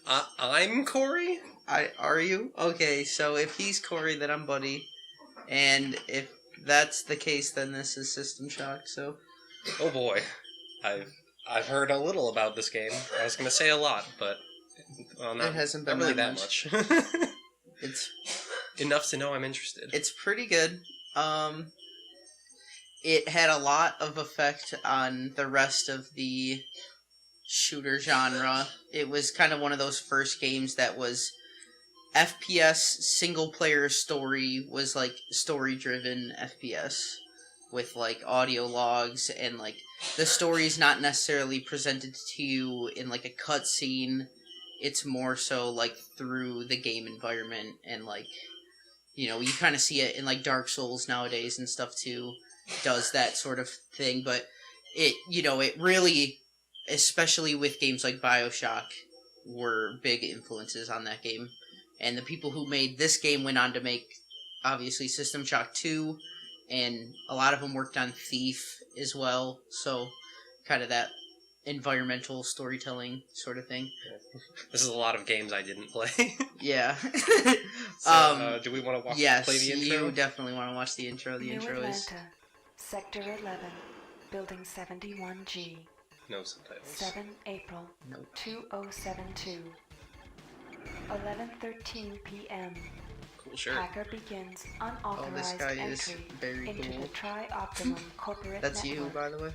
I'm Corey? Are you? Okay, so if he's Corey, then I'm Buddy. And if that's the case, then this is System Shock, so... Oh boy. I've heard a little about this game. I was going to say a lot, but... Well, it hasn't been not really that much. It's... enough to know I'm interested. It's pretty good. It had a lot of effect on the rest of the shooter genre. It was kind of one of those first games that was FPS single player story, was like story driven FPS with like audio logs, and like the story's not necessarily presented to you in like a cutscene. It's more so like through the game environment, and like, you know, you kind of see it in like Dark Souls nowadays and stuff too, does that sort of thing. But it, you know, it really, especially with games like BioShock, were big influences on that game. And the people who made this game went on to make, obviously, System Shock 2, and a lot of them worked on Thief as well, so kind of that environmental storytelling sort of thing. This is a lot of games I didn't play. Yeah. So, do we want to play the intro? Yes, you definitely want to watch the intro. The New intro Atlanta, is... Sector 11, Building 71G. No subtitles. 7 April, Nope. 2072. 11:13 p.m. Cool shirt. Hacker begins Oh, this unauthorized guy is entry very into cool. the Tri-Optimum corporate That's network. you, by the way?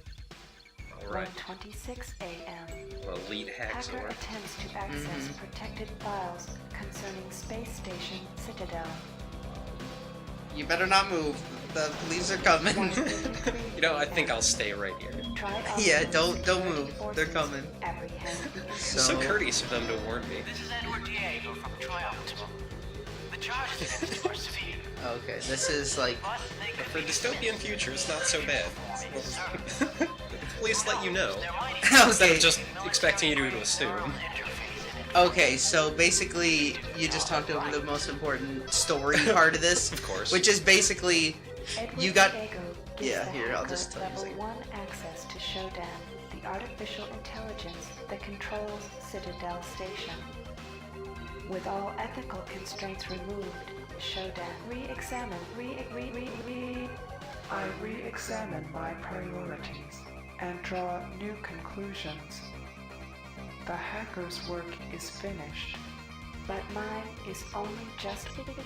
Alright. 1:26 a.m. Well, lead hacks Hacker or... attempts to access protected files concerning space station Citadel. You better not move. The police are coming. 1:33 You know, I think I'll stay right here. Tri-Optimum Yeah, don't security move. forces They're coming. apprehend the It's so courteous of them to warn me. This is Edward Diego from Tri-Optimum. The charges against you are severe, Okay, this is like... but they could For be dystopian future, it's not so bad. performing The police let you know. There might Instead Okay. of just expecting you to assume. interface in it. Okay, so basically, you just talked over the most important story part of this, Of course. which is basically, Edward you got... Diego gives Yeah, the here, I'll hacker just tell you a level second. 1 access to Shodan, the artificial intelligence that controls Citadel Station. With all ethical constraints removed, Shodan I re-examine my priorities and draw new conclusions. The hacker's work is finished. but mine is only just Beginning.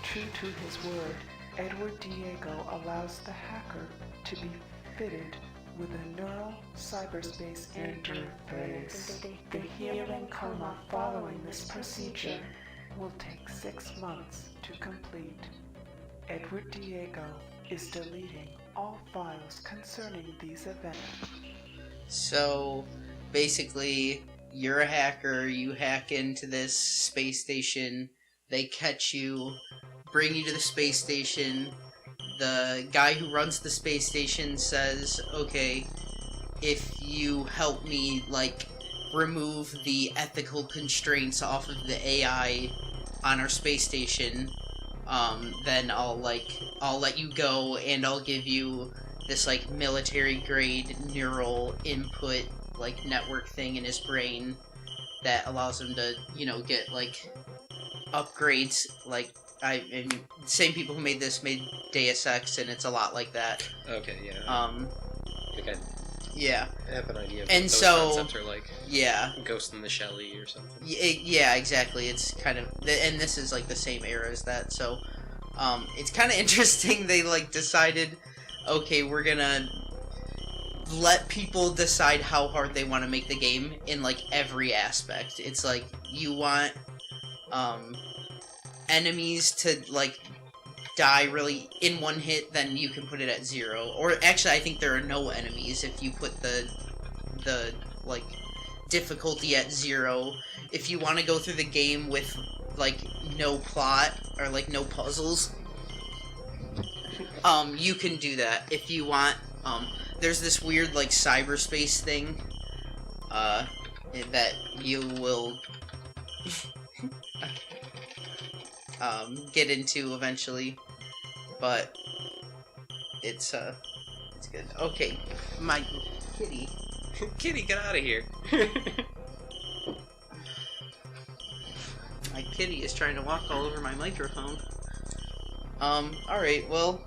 True to his word, Edward Diego allows the hacker to be fitted with a neural cyberspace interface. The healing coma following this procedure will take 6 months to complete. Edward Diego is deleting all files concerning these events. So, basically, you're a hacker, you hack into this space station, they catch you, bring you to the space station, the guy who runs the space station says, okay, if you help me, like, remove the ethical constraints off of the AI on our space station, then I'll let you go, and I'll give you this, like, military-grade neural input, like, network thing in his brain that allows him to, you know, get, like, upgrades, like, and same people who made this made Deus Ex, and it's a lot like that. Okay, yeah. I think I yeah. have an idea of And what those so- concepts are like. Yeah. Ghost in the Shelley or something. Yeah, exactly. It's kind of, and this is like the same era as that, so it's kind of interesting. They like decided, okay, we're gonna let people decide how hard they want to make the game in like every aspect. It's like you want enemies to like die really in one hit, then you can put it at 0. Or actually, I think there are no enemies if you put the like difficulty at 0. If you want to go through the game with like no plot or like no puzzles, you can do that if you want. There's this weird like cyberspace thing that you will get into eventually, but it's good. Okay, my kitty. Kitty, get out of here. My kitty is trying to walk all over my microphone. Alright, well...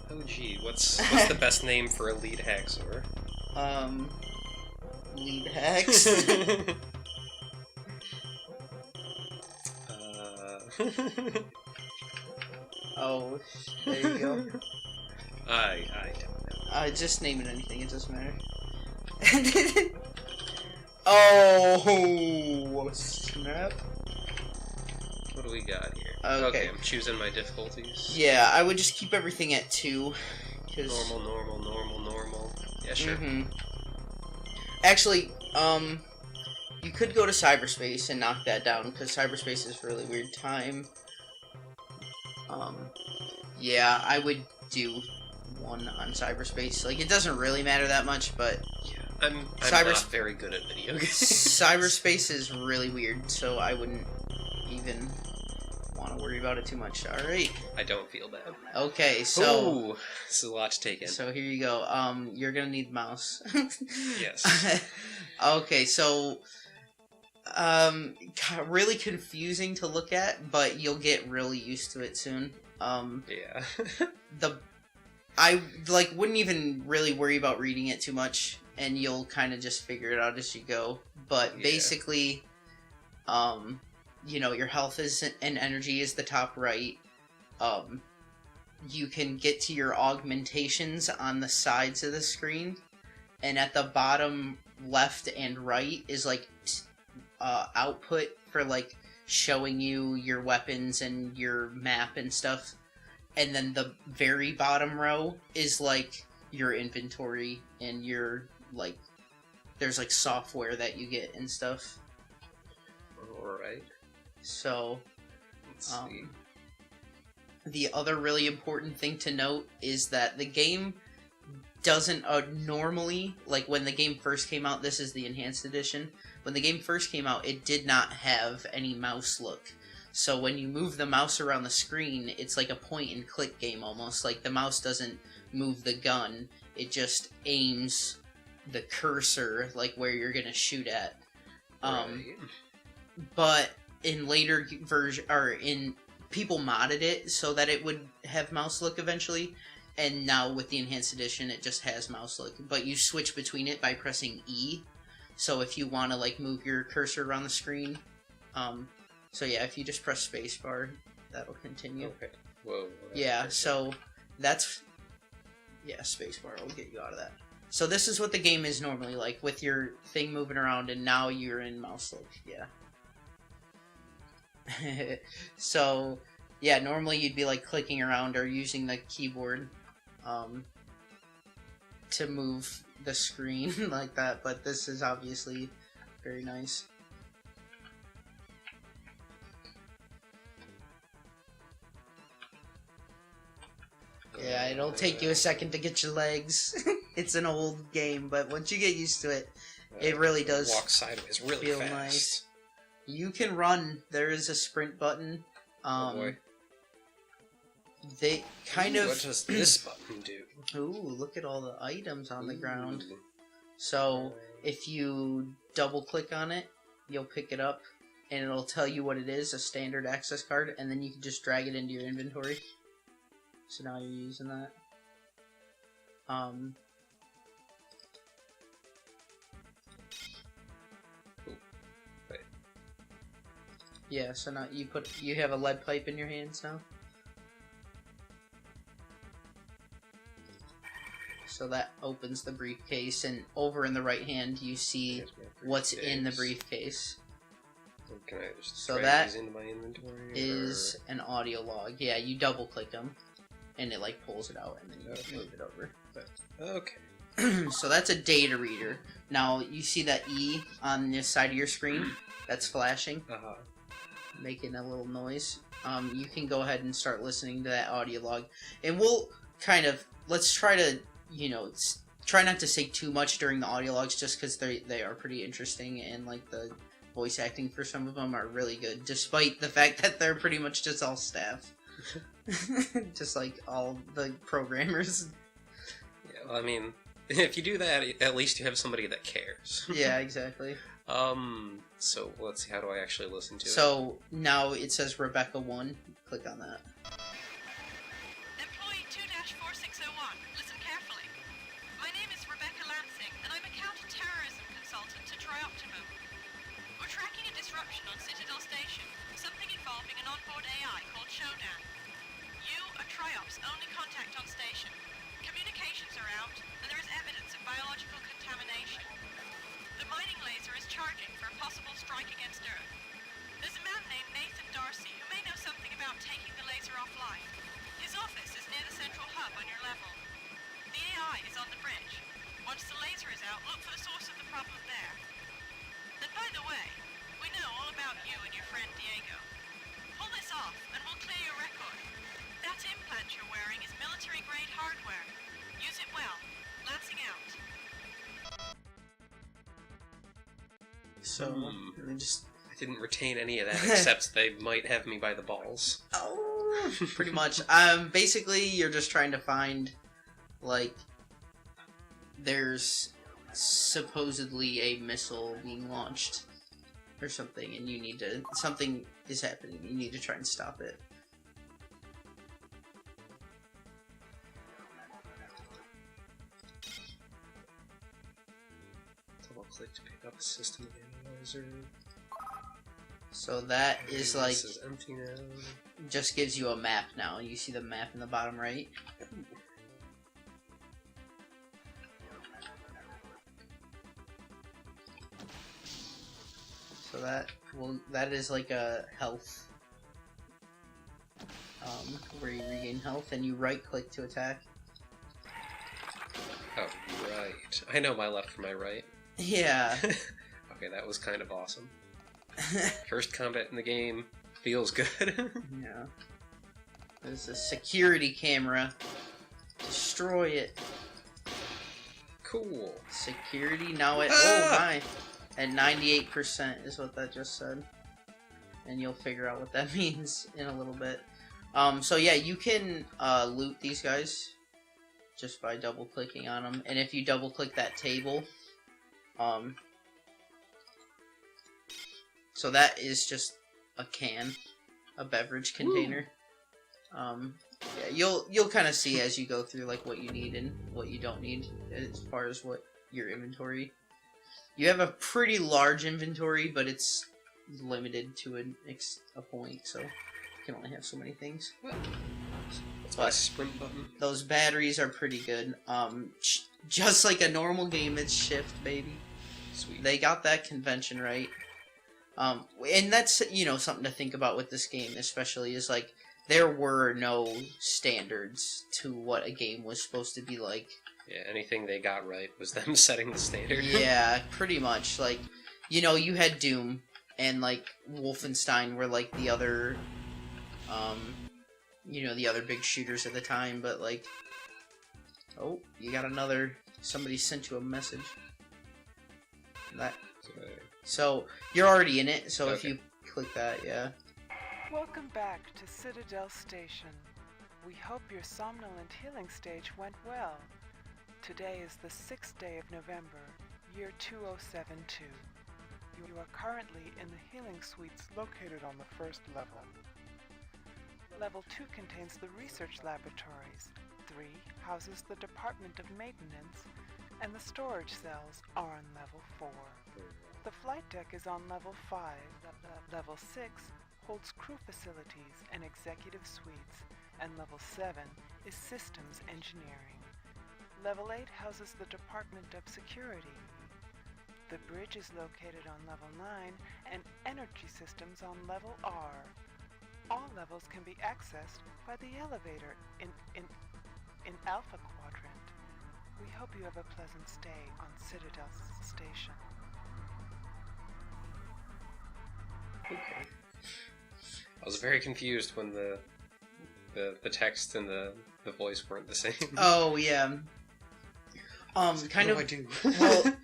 Oh gee, what's the best name for a lead hacksaw? Lead hacks? Oh, there you go. I don't know. Just name it anything, it doesn't matter. Oh, snap. What do we got here? Okay. I'm choosing my difficulties. Yeah, I would just keep everything at 2. Normal. Yeah, sure. Mm-hmm. Actually, you could go to cyberspace and knock that down, because cyberspace is a really weird time. Yeah, I would do 1 on cyberspace. Like, it doesn't really matter that much, but... Yeah, I'm not very good at video games. Cyberspace is really weird, so I wouldn't even want to worry about it too much. Alright. I don't feel bad. Okay, so... Ooh, this is a lot to take in. So here you go. You're gonna need mouse. Yes. Okay, so... really confusing to look at, but you'll get really used to it soon. Yeah. I wouldn't even really worry about reading it too much, and you'll kind of just figure it out as you go. But Yeah. basically, your health and energy is the top right. You can get to your augmentations on the sides of the screen, and at the bottom left and right is output for showing you your weapons and your map and stuff. And then the very bottom row is your inventory and your there's software that you get and stuff. Alright. So Let's see. the other really important thing to note is that the game doesn't normally, when the game first came out, this is the enhanced edition. When the game first came out, it did not have any mouse look. So when you move the mouse around the screen, it's like a point-and-click game almost. The mouse doesn't move the gun, it just aims the cursor, where you're gonna shoot at. Right. But in later people modded it so that it would have mouse look eventually, and now with the enhanced edition, it just has mouse look. But you switch between it by pressing E. So if you want to move your cursor around the screen, so yeah, if you just press spacebar, that'll continue. Okay. Whoa. Yeah, so that's... Yeah, spacebar will get you out of that. So this is what the game is normally like, with your thing moving around, and now you're in mouse look, yeah. So, yeah, normally you'd be clicking around or using the keyboard to move the screen like that, but this is obviously very nice. Yeah, it'll take you a second to get your legs. It's an old game, but once you get used to it, it really does walk sideways really feel fast. nice. You can run. There is a sprint button. Oh boy. They kind of... What does this button do? Ooh, look at all the items on the ground. So, if you double click on it, you'll pick it up, and it'll tell you what it is, a standard access card, and then you can just drag it into your inventory. So now you're using that. Wait. Yeah, so now you have a lead pipe in your hands now. So that opens the briefcase, and over in the right hand you see what's in the briefcase. Can I just So drag that these into my inventory? Is an audio log. Yeah, you double click them, and it pulls it out, and then you Okay. move it over. Okay. So that's a data reader. Now you see that E on the side of your screen that's flashing, making a little noise. You can go ahead and start listening to that audio log, and we'll let's try to try not to say too much during the audio logs, just because they are pretty interesting, and the voice acting for some of them are really good, despite the fact that they're pretty much just all staff. Just all the programmers. Yeah, well, I mean, if you do that, at least you have somebody that cares. Yeah, exactly. So let's see. How do I actually listen to it? So now it says Rebecca 1. Click on that. Employee 2-4601, listen carefully. My name is Rebecca Lansing, and I'm a counter-terrorism consultant to Trioptimum. We're tracking a disruption on Citadel Station, something involving an onboard AI called Shodan. You are Triop's only contact on station. Communications are out, and there is evidence of biological contamination. The mining laser is charging for a possible strike against Earth. There's a man named Nathan Darcy who may know something about taking the laser offline. His office is near the central hub on your level. The AI is on the bridge. Once the laser is out, look for the source of the problem there. And by the way, we know all about you and your friend Diego. Pull this off, and we'll clear your record. That implant you're wearing is military-grade hardware. Use it well. Lansing out. So, let me just... I didn't retain any of that, except they might have me by the balls. Oh, pretty much. Basically, you're just trying to find, like, there's supposedly a missile being launched or something, and you need to, something is happening, you need to try and stop it. Double-click to pick up a system analyzer. So that is like, This is empty now. just gives you a map now. You see the map in the bottom right? So that is like a health, where you regain health, and you right click to attack. Oh, right. I know my left from my right. Yeah. Okay, that was kind of awesome. First combat in the game. Feels good. Yeah. There's a security camera. Destroy it. Cool. Security now at oh my, at 98% is what that just said, and you'll figure out what that means in a little bit. So yeah, you can loot these guys just by double clicking on them, and if you double click that table, so that is just a can, a beverage container. Yeah, you'll kind of see as you go through like what you need and what you don't need as far as what your inventory. You have a pretty large inventory, but it's limited to a point, so you can only have so many things. That's my sprint button. Those batteries are pretty good. Just like a normal game, it's shift, baby. Sweet. They got that convention right. And that's, you know, something to think about with this game, especially, is like, there were no standards to what a game was supposed to be like. Yeah, anything they got right was them setting the standard. Yeah, pretty much. Like, you know, you had Doom, and, like, Wolfenstein were, like, the other, you know, the other big shooters at the time, but, like... Oh, you got another... Somebody sent you a message. That... So, you're already in it, so if you click that, yeah. Welcome back to Citadel Station. We hope your somnolent healing stage went well. Today is the 6th day of November, year 2072. You are currently in the healing suites located on the first level. Level 2 contains the research laboratories. 3 houses the Department of Maintenance, and the storage cells are on level 4. The flight deck is on level 5. Level 6 holds crew facilities and executive suites, and level 7 is systems engineering. Level 8 houses the Department of Security. The bridge is located on level 9, and energy systems on level R. All levels can be accessed by the elevator in Alpha Quadrant. We hope you have a pleasant stay on Citadel Station. Okay. I was very confused when the text and the voice weren't the same. Oh, yeah. Kind of. What do I do? Well,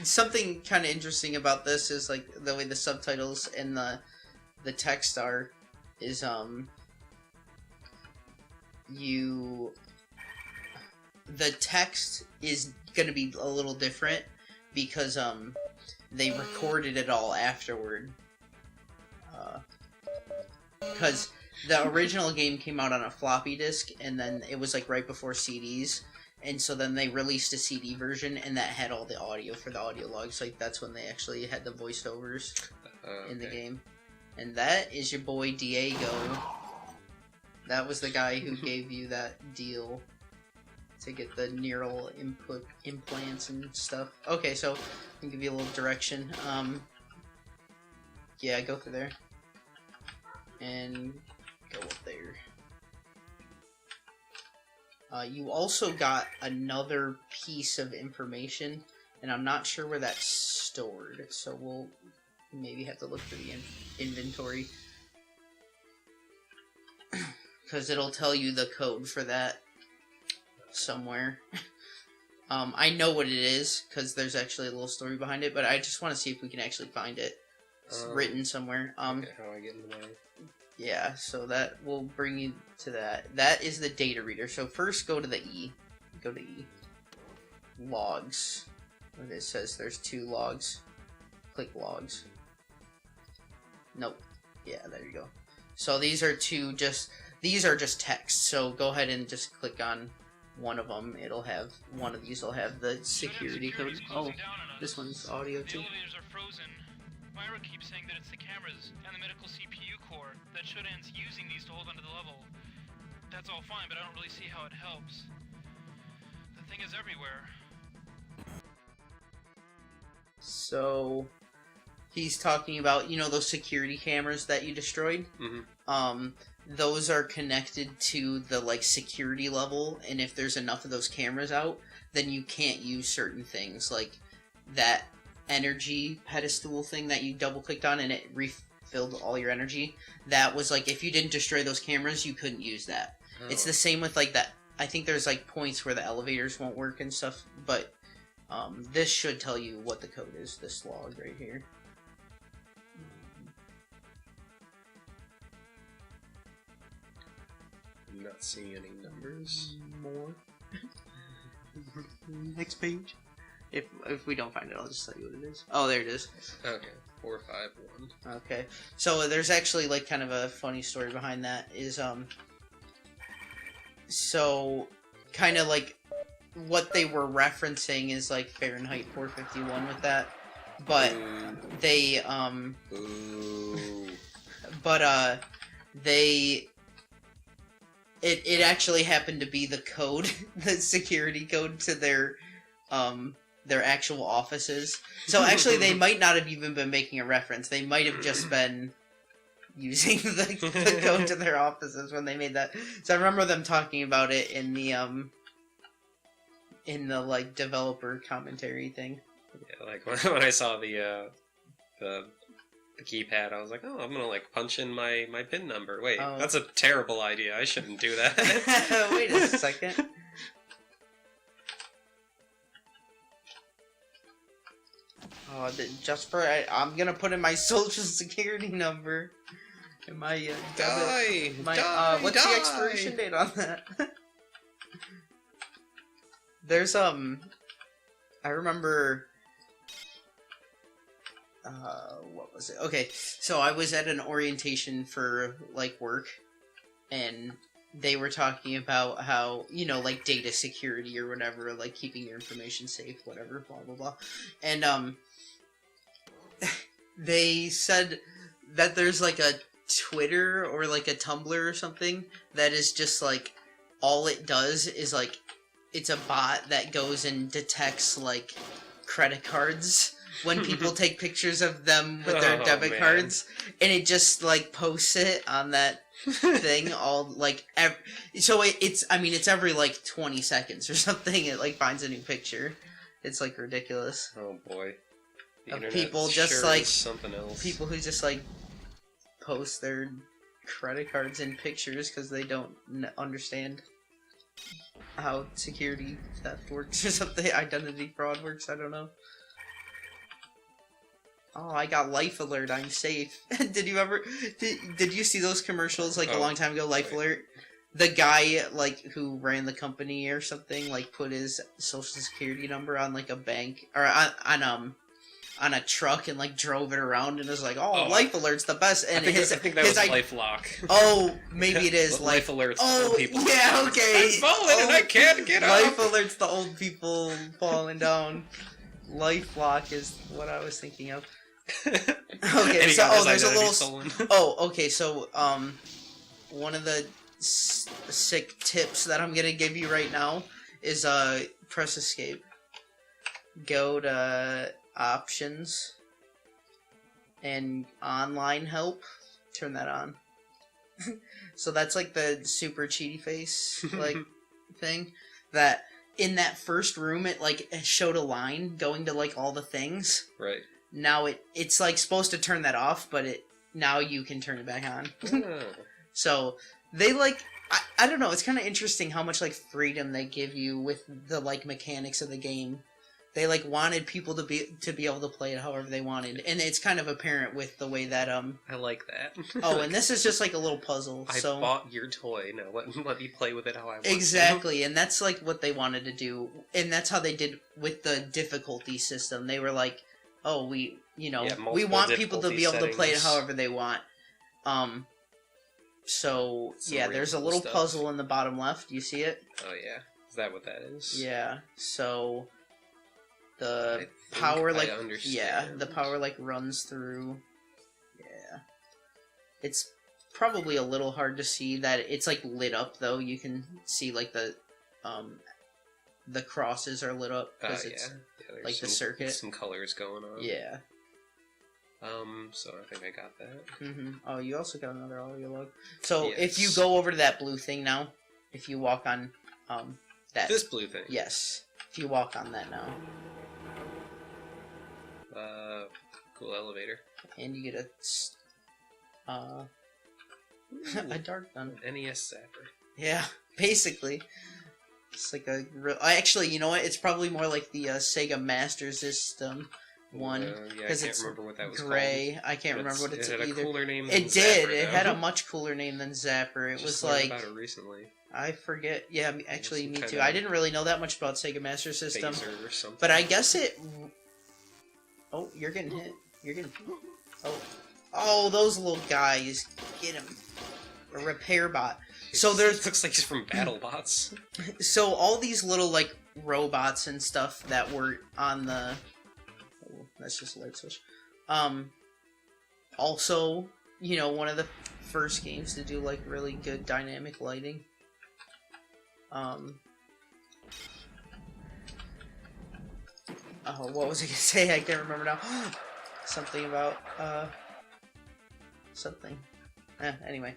something kind of interesting about this is, like, the way the subtitles and the text are, is, the text is gonna be a little different because they recorded it all afterward. Because the original game came out on a floppy disk, and then it was like right before CDs, and so then they released a CD version, and that had all the audio for the audio logs. Like that's when they actually had the voiceovers in the game. And that is your boy Diego. That was the guy who gave you that deal to get the neural input implants and stuff. Okay, so I'll give you a little direction. Yeah, go through there. And go up there. You also got another piece of information, and I'm not sure where that's stored, so we'll maybe have to look through the inventory. Because it'll tell you the code for that somewhere. I know what it is, because there's actually a little story behind it, but I just want to see if we can actually find it. It's written somewhere. Okay, how do I get in the way? Yeah, so that will bring you to that. That is the data reader. So first go to the E. Go to E. Logs. And it says there's 2 logs. Click logs. Nope. Yeah, there you go. So these are these are just text. So go ahead and just click on one of them. It'll have, one of these will have the security code. Oh, this one's audio too. The elevators are frozen. Myra keeps saying that it's the cameras and the medical CPU core that Shodan's using these to hold onto the level. That's all fine, but I don't really see how it helps. The thing is everywhere. So he's talking about, you know, those security cameras that you destroyed? Mm-hmm. Those are connected to the, like, security level, and if there's enough of those cameras out, then you can't use certain things, like that energy pedestal thing that you double-clicked on and it refilled all your energy. That was, like, if you didn't destroy those cameras, you couldn't use that. Oh. It's the same with, like, that. I think there's, like, points where the elevators won't work and stuff, but this should tell you what the code is, this log right here. I'm not seeing any numbers. More. Next page. If we don't find it, I'll just tell you what it is. Oh, there it is. Okay, 451. Okay, so there's actually, like, kind of a funny story behind that. Is so kind of like what they were referencing is like Fahrenheit 451 with that, but they It actually happened to be the code, the security code to their actual offices. So actually, they might not have even been making a reference. They might have just been using the code to their offices when they made that. So I remember them talking about it in the like developer commentary thing. Yeah, like when I saw the keypad, I was like, oh, I'm gonna like punch in my PIN number. Wait, that's a terrible idea. I shouldn't do that. Wait a second. Oh, just for I'm gonna put in my social security number and my die. What's the expiration date on that? There's I remember. What was it? Okay, so I was at an orientation for, like, work, and they were talking about how, you know, like, data security or whatever, like, keeping your information safe, whatever, blah, blah, blah. And, they said that there's, like, a Twitter or, like, a Tumblr or something that is just, like, all it does is, like, it's a bot that goes and detects, like, credit cards when people take pictures of them with their debit cards, and it just, like, posts it on that thing all, like, so it's every, like, 20 seconds or something, it, like, finds a new picture. It's, like, ridiculous. Oh, boy. Of people just, like, something else. People who just, like, post their credit cards in pictures because they don't understand how security theft works or something, identity fraud works, I don't know. Oh, I got Life Alert, I'm safe. Did you see those commercials, like, a long time ago, Life Alert? the guy like who ran the company or something like put his social security number on like a bank or on a truck and like drove it around and was like, "Oh, Life Alert's the best." And I think that was LifeLock. Oh, maybe it is Life Alert's Oh, old people. yeah, okay. I'm falling and I can't get Life up. Alert's the old people falling down. LifeLock is what I was thinking of. Okay, And he so got his there's a identity little. stolen. Okay, so one of the sick tips that I'm gonna give you right now is press escape. Go to options and online help. Turn that on. So that's like the super cheaty face like thing that in that first room it like showed a line going to like all the things. Right. Now it's like supposed to turn that off, but now you can turn it back on. Oh. So they like I don't know, it's kind of interesting how much like freedom they give you with the like mechanics of the game. They like wanted people to be able to play it however they wanted, and it's kind of apparent with the way that I like that. Oh, and this is just like a little puzzle. I So bought your toy. Now let me play with it how I want. exactly, and that's like what they wanted to do, and that's how they did with the difficulty system. They were like, "Oh, we we multiple want people to be able to play it settings. however they want." So Some yeah, there's a reasonable little stuff. puzzle in the bottom left. You see it? Oh yeah, is that what that is? Yeah. So I the think power I like understand. the power like runs through. Yeah. It's probably a little hard to see that it's like lit up though. You can see like the crosses are lit up because it's there's like the circuit. Some colors going on. yeah. So I think I got that. Oh, you also got another audio log. So if you Yes. go over to that blue thing now, if you walk on that This blue thing. yes, if you walk on that now, Cool elevator. and you get a dart gun. NES zapper. Yeah, basically. It's like a real... Actually, you know what? It's probably more like the Sega Master System one. Yeah, I Because can't it's remember what that was gray. called. I can't remember what it's It had either. a cooler name than It did. Zapper, It though. had a much cooler name than Zapper. It Just was learned like... about it recently. I forget. Yeah, actually, some me kind too. of I didn't really know that much about Sega Master System. Phaser or something. But I guess it... Oh, you're getting hit. You're getting... Oh, those little guys. Get him. A repair bot. So there's... looks like he's from BattleBots. So all these little, like, robots and stuff that were on the... Oh, that's just a light switch. Also, one of the first games to do, like, really good dynamic lighting. Oh, what was I gonna say? I can't remember now. Something about, something. Anyway.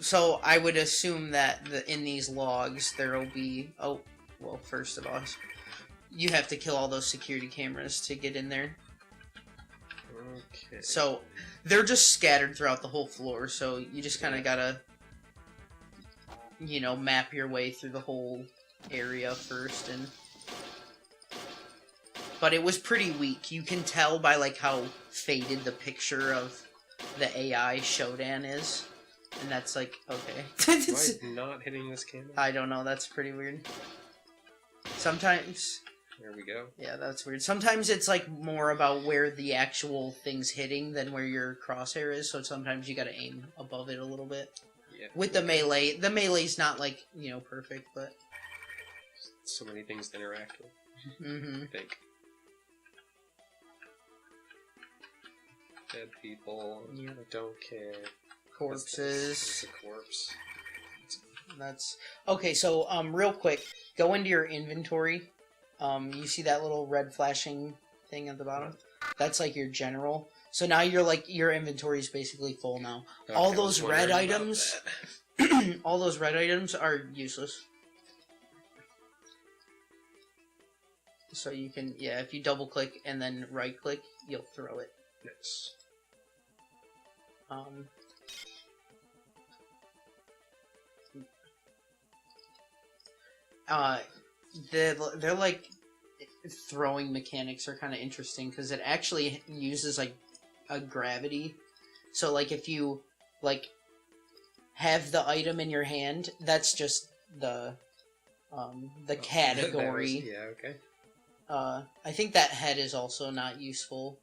So I would assume that in these logs there will be... Oh, well, first of all, you have to kill all those security cameras to get in there. Okay. So they're just scattered throughout the whole floor, so you just kind of gotta, map your way through the whole area first. But it was pretty weak. You can tell by, like, how faded the picture of the AI Shodan is. And that's like, okay. Why not hitting this camera? I don't know, that's pretty weird. Sometimes... There we go. Yeah, that's weird. Sometimes it's, like, more about where the actual thing's hitting than where your crosshair is, so sometimes you gotta aim above it a little bit. Yeah. With the melee's not, like, perfect, but... So many things to interact with, Mm-hmm. I think. Dead people. Yeah. I don't care. Corpses. It's a corpse. That's... Okay, so, real quick, go into your inventory. You see that little red flashing thing at the bottom? That's, like, your general. So now your inventory is basically full now. Okay, All I those was red wondering about items... that. all those red items are useless. So you can... Yeah, if you double-click and then right-click, you'll throw it. Yes. They're like throwing mechanics are kind of interesting because it actually uses like a gravity. So like if you like have the item in your hand. That's just the category. Yeah, okay. I think that head is also not useful.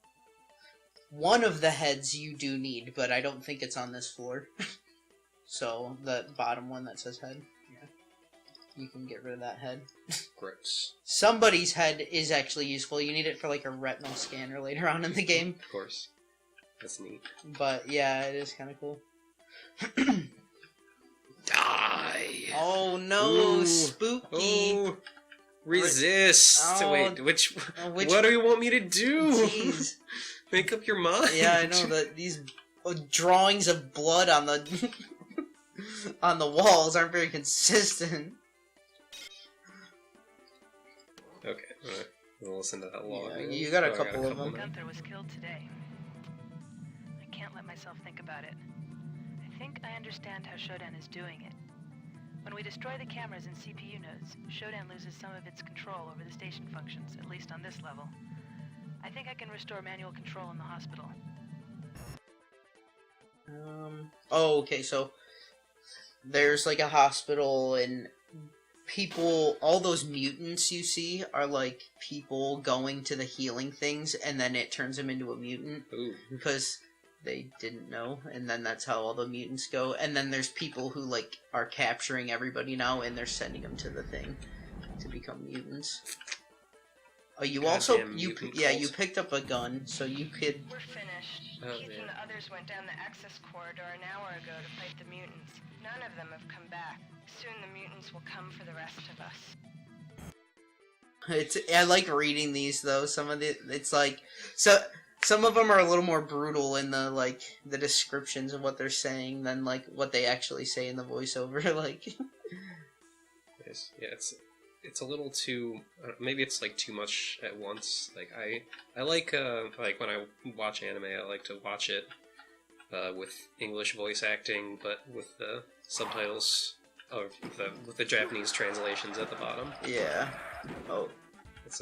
One of the heads you do need, but I don't think it's on this floor. So, the bottom one that says head, yeah. You can get rid of that head. Gross. Somebody's head is actually useful. You need it for, like, a retinal scanner later on in the game. Of course. That's neat. But, yeah, it is kind of cool. Die! Oh, no, Ooh. spooky! Oh! Resist! Oh, Wait, which... What do you want me to do? Jeez. Make up your mind! Yeah, I know, that these drawings of blood on the... on the walls aren't very consistent. Okay, we'll listen to that log. Yeah, you got a couple of them. Gunther was killed today. I can't let myself think about it. I think I understand how Shodan is doing it. When we destroy the cameras and CPU nodes, Shodan loses some of its control over the station functions, at least on this level. I think I can restore manual control in the hospital. Oh, okay, so there's like a hospital and people, all those mutants you see are like people going to the healing things and then it turns them into a mutant. Ooh. Because they didn't know, and then that's how all the mutants go. And then there's people who like are capturing everybody now and they're sending them to the thing to become mutants. Oh, you you picked up a gun, so you could... We're finished. Keith and the others went down the access corridor an hour ago to fight the mutants. None of them have come back. Soon the mutants will come for the rest of us. I like reading these though. Some of some of them are a little more brutal in the the descriptions of what they're saying than like what they actually say in the voiceover. Like, Yes, yeah, it's a little too. Maybe it's like too much at once. Like I like when I watch anime, I like to watch it with English voice acting, but with the subtitles of with the Japanese translations at the bottom. yeah. Oh. It's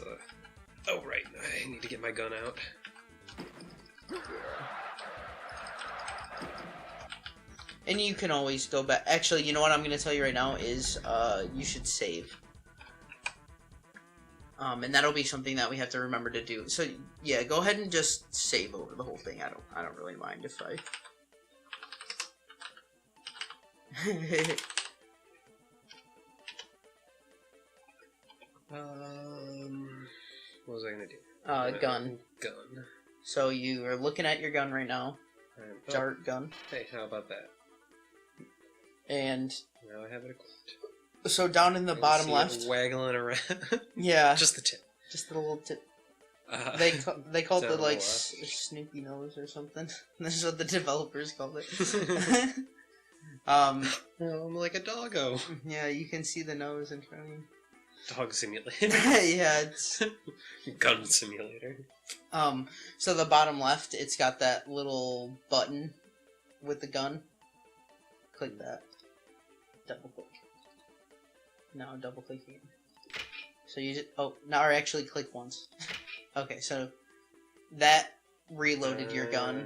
oh right, I need to get my gun out. And you can always go back. Actually, you know what I'm going to tell you right now is you should save. And that'll be something that we have to remember to do. So yeah, go ahead and just save over the whole thing. I don't really mind if I. What was I gonna do? Gun. Gun. So you are looking at your gun right now. Dart gun. Hey, how about that? And Now I have it equipped. so down in the bottom See it left. waggling around. Yeah. Just the tip. Just the little tip. They call it Down the the like left. Snoopy nose or something. This is what the developers called it. Oh, I'm like a doggo. Yeah, you can see the nose in front of you. Dog simulator. Yeah, it's Gun simulator. so the bottom left, it's got that little button with the gun. Click that. Double click. Now double click again. So you just now or actually click once. Okay, so that reloaded your gun.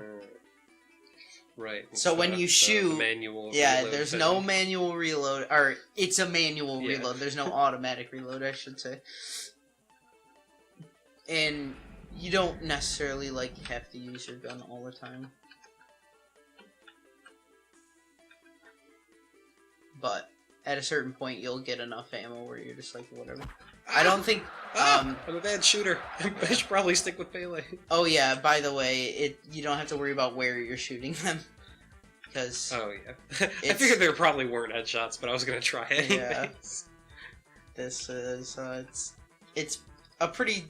Right. So when you shoot, manual yeah, reload there's thing. no manual reload, or it's a manual Yeah. reload. There's no automatic reload, I should say. And you don't necessarily like have to use your gun all the time. But at a certain point, you'll get enough ammo where you're just like, whatever. I don't think. I'm a bad shooter. I should probably stick with Pele. Oh yeah. By the way, you don't have to worry about where you're shooting them, because Oh yeah. I figured there probably weren't headshots, but I was gonna try anyways. Yeah. this is it's a pretty.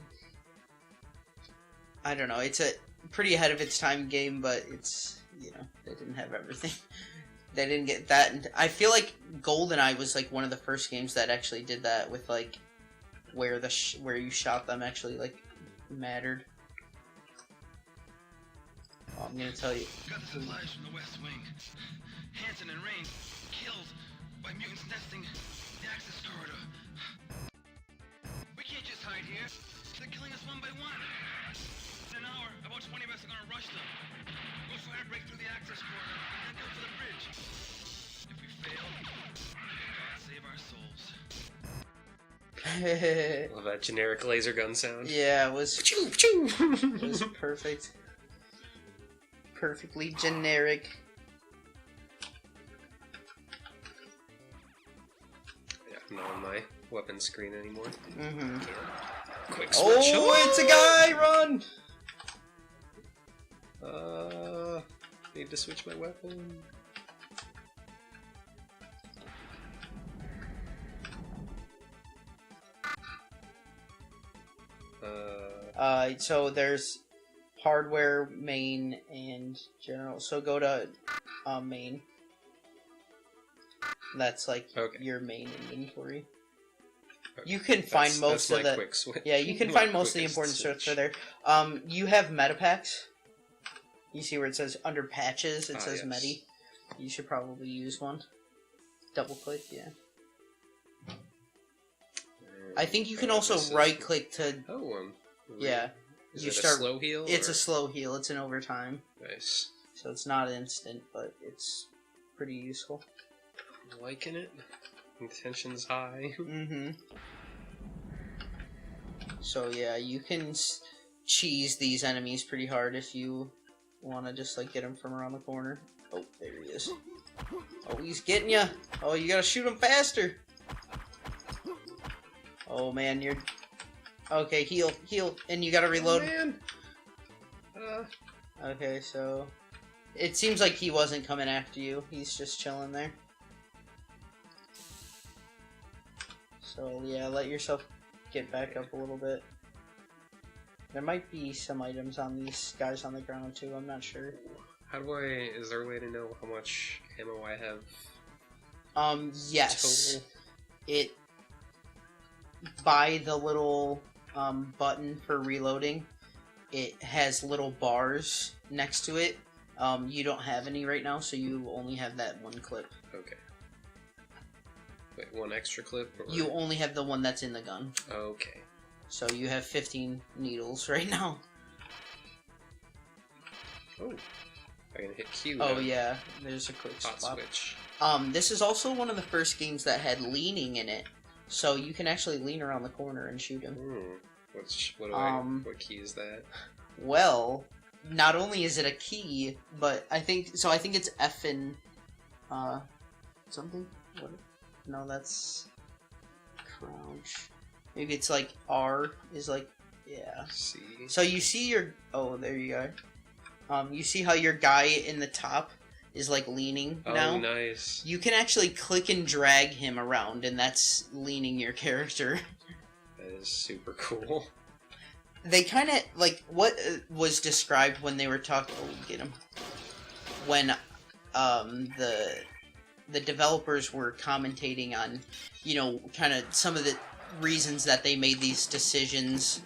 I don't know. It's a pretty ahead of its time game, but it's they didn't have everything. They didn't get that. And I feel like GoldenEye was like one of the first games that actually did that with like where where you shot them actually like mattered. Oh, I'm gonna tell you. Got the supplies from the West Wing. Hanson and Rain killed by mutants nesting the access corridor. We can't just hide here. They're killing us one by one. In an hour, about 20 of us are gonna rush them. Go fire break through the access corridor and then go for the bridge. Love that generic laser gun sound. Yeah, it was Pachoo, pachoo. it was perfect. Perfectly generic. Yeah, I'm not on my weapon screen anymore. Mm-hmm. Quick switch. Oh, it's a guy! Run! Need to switch my weapon. So there's hardware, main, and general. So go to main. That's like Okay. your main inventory. Okay. You can find That's most my of the quick switch. yeah. You can My find most of the quickest important stuff switch. for there. You have meta packs. You see where it says under patches, it says yes. Medi. You should probably use one. Double click, yeah. I think you can also this is- right click to Oh, yeah. Is you it start- a slow heal? It's or- a slow heal. It's an overtime, Nice. so it's not instant, but it's pretty useful. Liking it. Intention's high. Mm-hmm. So yeah, you can cheese these enemies pretty hard if you want to just like get him from around the corner. Oh, there he is. Oh, he's getting ya. Oh, you gotta shoot him faster. Oh man, you're okay. Heal, and you gotta reload. Oh, man. Okay, so it seems like he wasn't coming after you. He's just chilling there. So yeah, let yourself get back up a little bit. There might be some items on these guys on the ground too. I'm not sure. How do I? Is there a way to know how much ammo I have? Yes. Total? It by the little button for reloading. It has little bars next to it. You don't have any right now, so you only have that one clip. Okay. Wait, one extra clip? Or... You only have the one that's in the gun. Okay. So you have 15 needles right now. Oh. I can hit Q. Oh now. yeah, there's a quick Hot swap. switch. This is also one of the first games that had leaning in it. So you can actually lean around the corner and shoot him. What key is that? Well, not only is it a key, but I think it's F and something. What? No, that's crouch. Maybe it's like R is like yeah. C. So you see your there you go. You see how your guy in the top is like leaning Oh, now. nice. You can actually click and drag him around, and that's leaning your character. That is super cool. They kind of like what was described when they were talking. Oh, get him. When the developers were commentating on, you know, kind of some of the reasons that they made these decisions,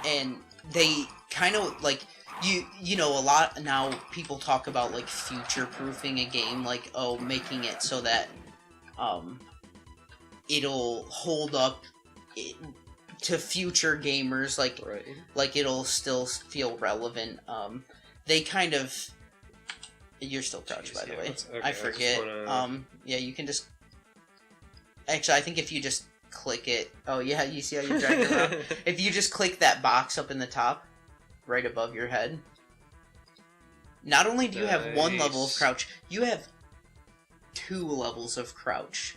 and they kind of like you know a lot now people talk about like future proofing a game, like making it so that it'll hold up to future gamers, like Right. like it'll still feel relevant. They kind of you're still crouched, by the way. Okay, I forget. Yeah, you can just actually I think if you just click it, oh yeah, you see how you drag it around. If you just click that box up in the top right above your head, not only do you have one level of Nice. crouch, you have 2 levels of crouch.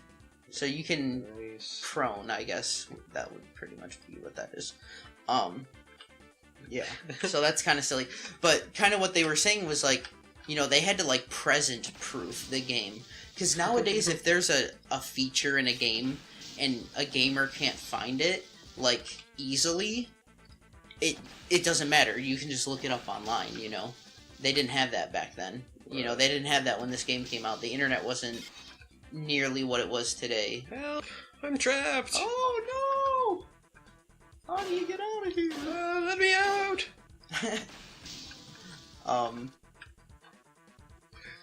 So you can Nice. prone, I guess that would pretty much be what that is. Yeah. So that's kind of silly, but kind of what they were saying was like, you know, they had to like present proof the game, because nowadays if there's a feature in a game and a gamer can't find it like easily, it doesn't matter. You can just look it up online. You know, they didn't have that back then. You know, they didn't have that when this game came out. The internet wasn't nearly what it was today. Help! I'm trapped! Oh no! How do you get out of here? Let me out!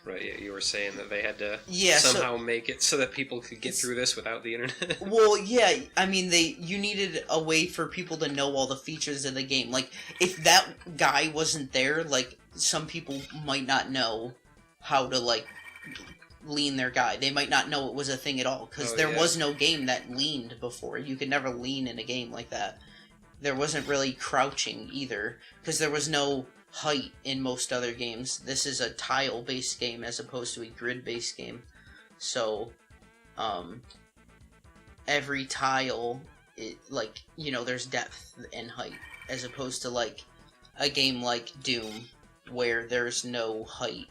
Right, yeah, you were saying that they had to Yeah, somehow make it so that people could get through this without the internet. Well, yeah, I mean, you needed a way for people to know all the features of the game. Like, if that guy wasn't there, like, some people might not know how to, like, lean their guy. They might not know it was a thing at all, because there was no game that leaned before. You could never lean in a game like that. There wasn't really crouching either, because there was no height in most other games. This is a tile-based game as opposed to a grid-based game. So, every tile, there's depth and height, as opposed to, like, a game like Doom, where there's no height.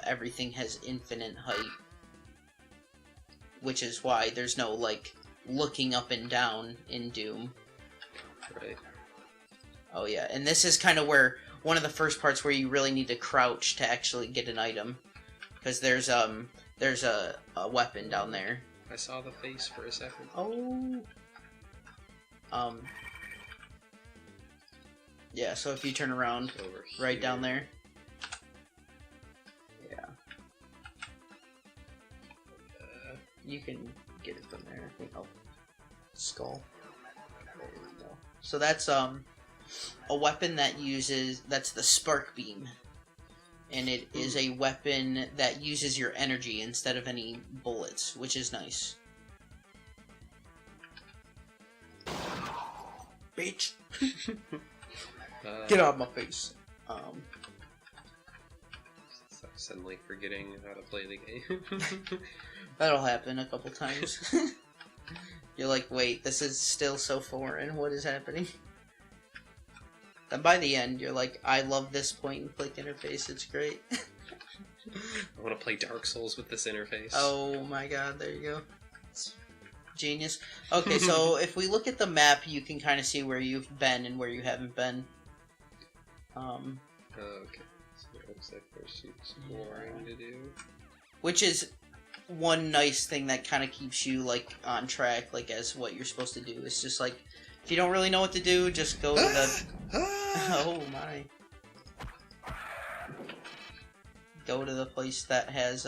Everything has infinite height. Which is why there's no, like, looking up and down in Doom. Right. Oh yeah, and this is kind of where, one of the first parts where you really need to crouch to actually get an item. Because there's a weapon down there. I saw the face for a second. Oh. Yeah, so if you turn around, Over right here. down there. Yeah. You can get it from there, I think. Oh. Skull. There we go. So that's, a weapon that that's the spark beam. And it is a weapon that uses your energy instead of any bullets, which is nice. Bitch! Get out of my face. Suddenly forgetting how to play the game. That'll happen a couple times. You're like, wait, this is still so foreign. What is happening? Then by the end, you're like, I love this point-and-click interface. It's great. I want to play Dark Souls with this interface. Oh my god, there you go. It's genius. Okay, so if we look at the map, you can kind of see where you've been and where you haven't been. Okay. So it looks like there's some exploring to do. Which is one nice thing that kind of keeps you, like, on track, like, as what you're supposed to do. It's just like, if you don't really know what to do, just go to the... Oh my. Go to the place that has,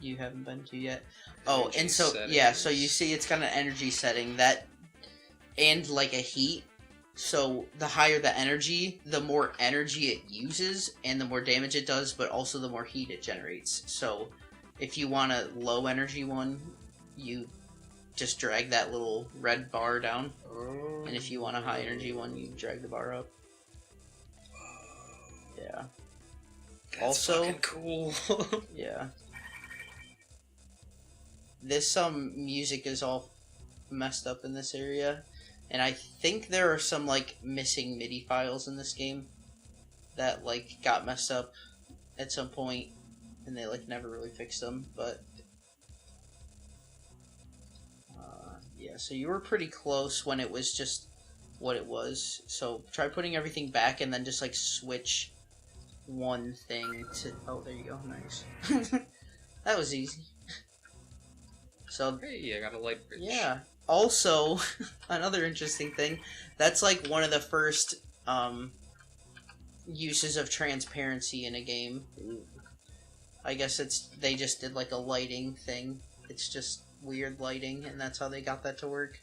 you haven't been to yet. Oh, Energy and so, settings. yeah, so you see it's got an energy setting that, and, like, a heat. So, the higher the energy, the more energy it uses, and the more damage it does, but also the more heat it generates. So, if you want a low energy one, you just drag that little red bar down. Oh. And if you want a high energy one, you drag the bar up. Yeah. That's Also- fucking cool. Yeah. This, music is all messed up in this area. And I think there are some, like, missing MIDI files in this game that, like, got messed up at some point, and they, like, never really fixed them, but... yeah, so you were pretty close when it was just what it was. So try putting everything back and then just, like, switch one thing to... Oh, there you go, nice. That was easy. So... Hey, I got a light bridge. Yeah. Also, another interesting thing, that's like one of the first uses of transparency in a game. Ooh. I guess they just did like a lighting thing. It's just weird lighting, and that's how they got that to work.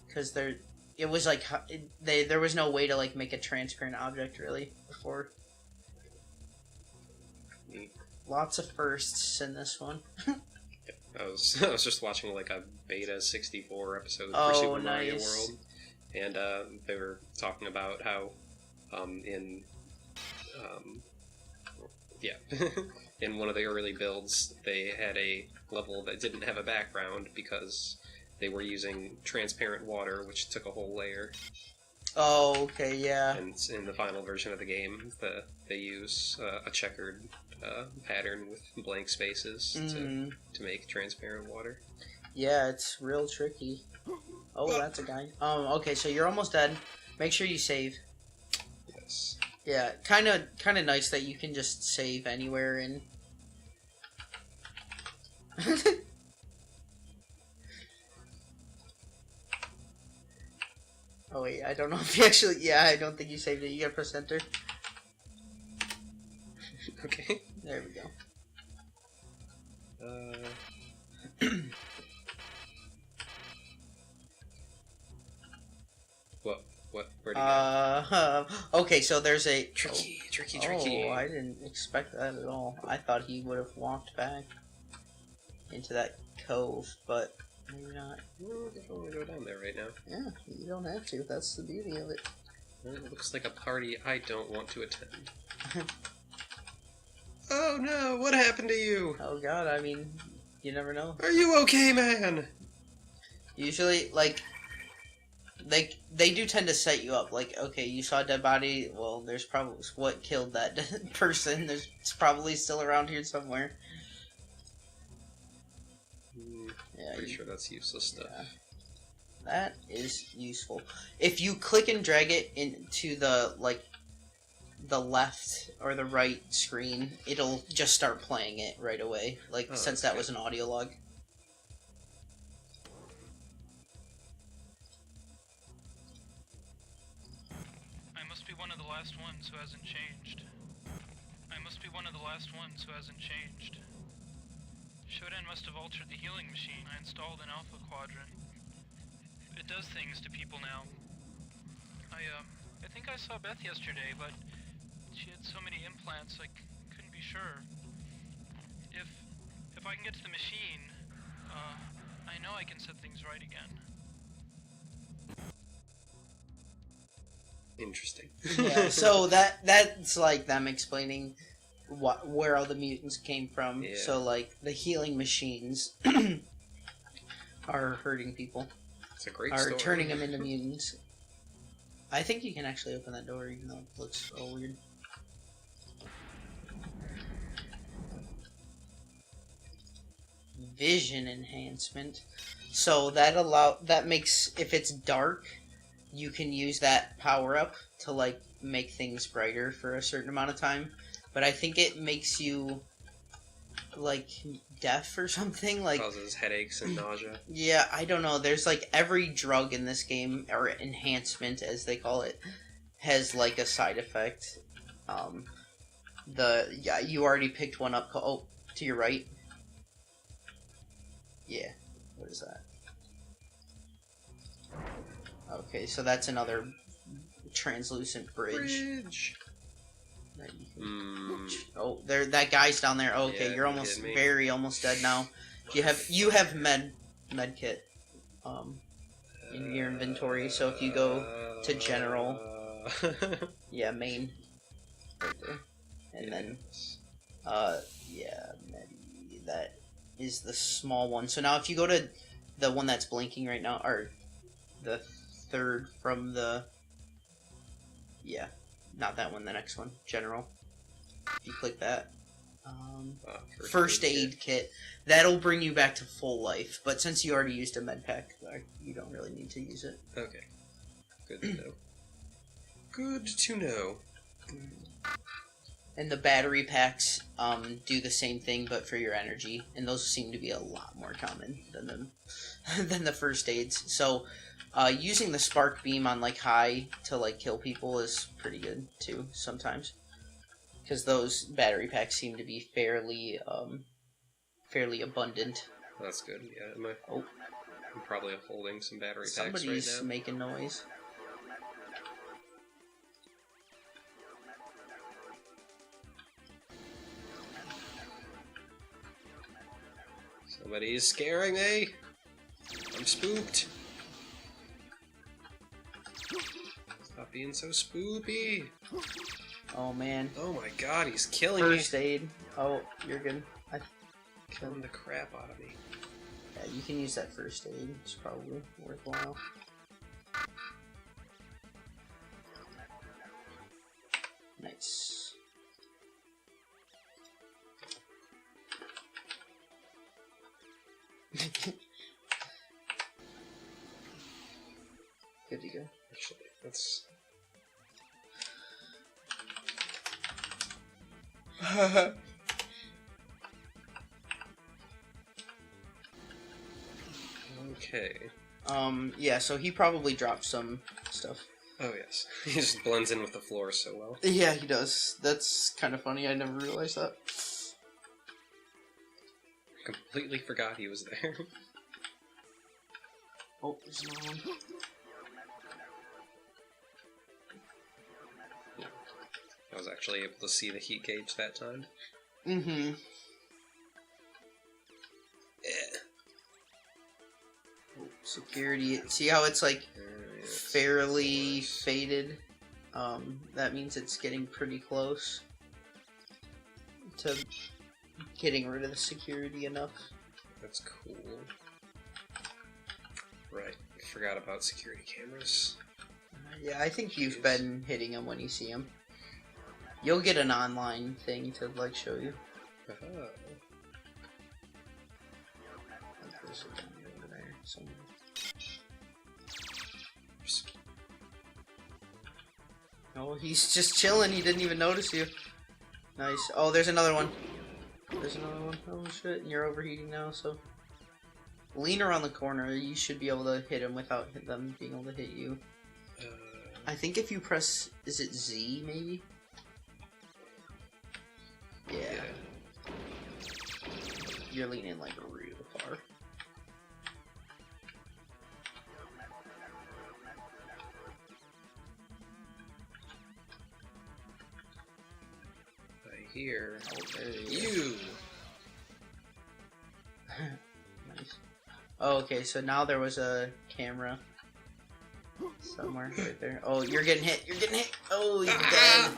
Because there was no way to like make a transparent object really before. Neat. Lots of firsts in this one. I was just watching like a beta 64 episode Oh, for Super Mario nice. World, and they were talking about how in one of the early builds they had a level that didn't have a background because they were using transparent water, which took a whole layer. Oh, okay, yeah. And in the final version of the game, they use a checkered pattern with blank spaces to make transparent water. Yeah, it's real tricky. Oh, that's a guy. Okay, so you're almost dead. Make sure you save. Yes. Yeah, kind of nice that you can just save anywhere and... Oh wait, I don't know if you actually... Yeah, I don't think you saved it. You gotta press enter. Okay. There we go. What? What? Where'd he go? Okay, so there's a... Tricky. Oh, I didn't expect that at all. I thought he would have walked back into that cove, but maybe not. Well, I don't want to go down there right now. Yeah, you don't have to. That's the beauty of it. Well, it looks like a party I don't want to attend. Oh no, what happened to you? Oh god, I mean, you never know. Are you okay, man? Usually, like, they do tend to set you up. Like, okay, you saw a dead body, well, there's probably what killed that person. It's probably still around here somewhere. Yeah, Pretty sure that's useless stuff. Yeah. That is useful. If you click and drag it into the, like, the left or the right screen, it'll just start playing it right away. Like, since that was an audio log. I must be one of the last ones who hasn't changed. Shodan must have altered the healing machine I installed in Alpha Quadrant. It does things to people now. I think I saw Beth yesterday, but she had so many implants I couldn't be sure. If I can get to the machine, I know I can set things right again. Interesting. Yeah, so that's like them explaining where all the mutants came from. Yeah. So, like, the healing machines are hurting people. It's a great Are story. turning them into mutants. I think you can actually open that door, even though it looks all weird. Vision enhancement. So that makes, if it's dark, you can use that power up to, like, make things brighter for a certain amount of time. But I think it makes you, like, deaf or something. Like, causes headaches and nausea. yeah, I don't know. There's, like, every drug in this game, or enhancement as they call it, has, like, a side effect. You already picked one up. Oh, to your right. Yeah. What is that? Okay, so that's another translucent bridge. That you can... Oh, there! That guy's down there. Okay, Yeah, you're you almost kidding me? almost dead now. You have med kit in your inventory. So if you go to general, yeah, main, right there, and then yeah, that is the small one. So now if you go to the one that's blinking right now, or the third from the, yeah, not that one, the next one, general. If you click that, first aid kit, that'll bring you back to full life. But since you already used a med pack, you don't really need to use it. Okay, good to know. Good to know. And the battery packs do the same thing, but for your energy, and those seem to be a lot more common than the first aids. So using the spark beam on, like, high to, like, kill people is pretty good too sometimes, because those battery packs seem to be fairly abundant. That's good. Yeah, Oh, I'm probably holding some battery packs somebody's right now. making noise. Somebody is scaring me. I'm spooked. Stop being so spoopy. Oh man. Oh my god, he's killing First me. aid. Oh, you're good. Killing the crap out of me. Yeah, you can use that first aid. It's probably worthwhile. Nice. Good to go. Actually, that's... Okay. Yeah, so he probably dropped some stuff. Oh yes. He just blends in with the floor so well. Yeah, he does. That's kind of funny. I never realized that. Completely forgot he was there. Oh, there's another one. actually able to see the heat gauge that time. Mm-hmm. Yeah. Security. See how it's like It's fairly close. faded? That means it's getting pretty close to getting rid of the security enough. That's cool. Right. Forgot about security cameras. Yeah, I think you've Jeez. been hitting them when you see them. You'll get an online thing to like show you. Uh-huh. Like this would be over there somewhere. Oh, he's just chilling. He didn't even notice you. Nice. Oh, there's another one. There's another one. Oh shit, and you're overheating now, so... Lean around the corner. You should be able to hit him without them being able to hit you. I think if you press... Is it Z, maybe? Yeah. You're leaning like real far. I hear Oh, there you. Nice. Oh, okay, so now there was a camera somewhere right there. Oh, you're getting hit. You're getting hit. Oh, you're dead.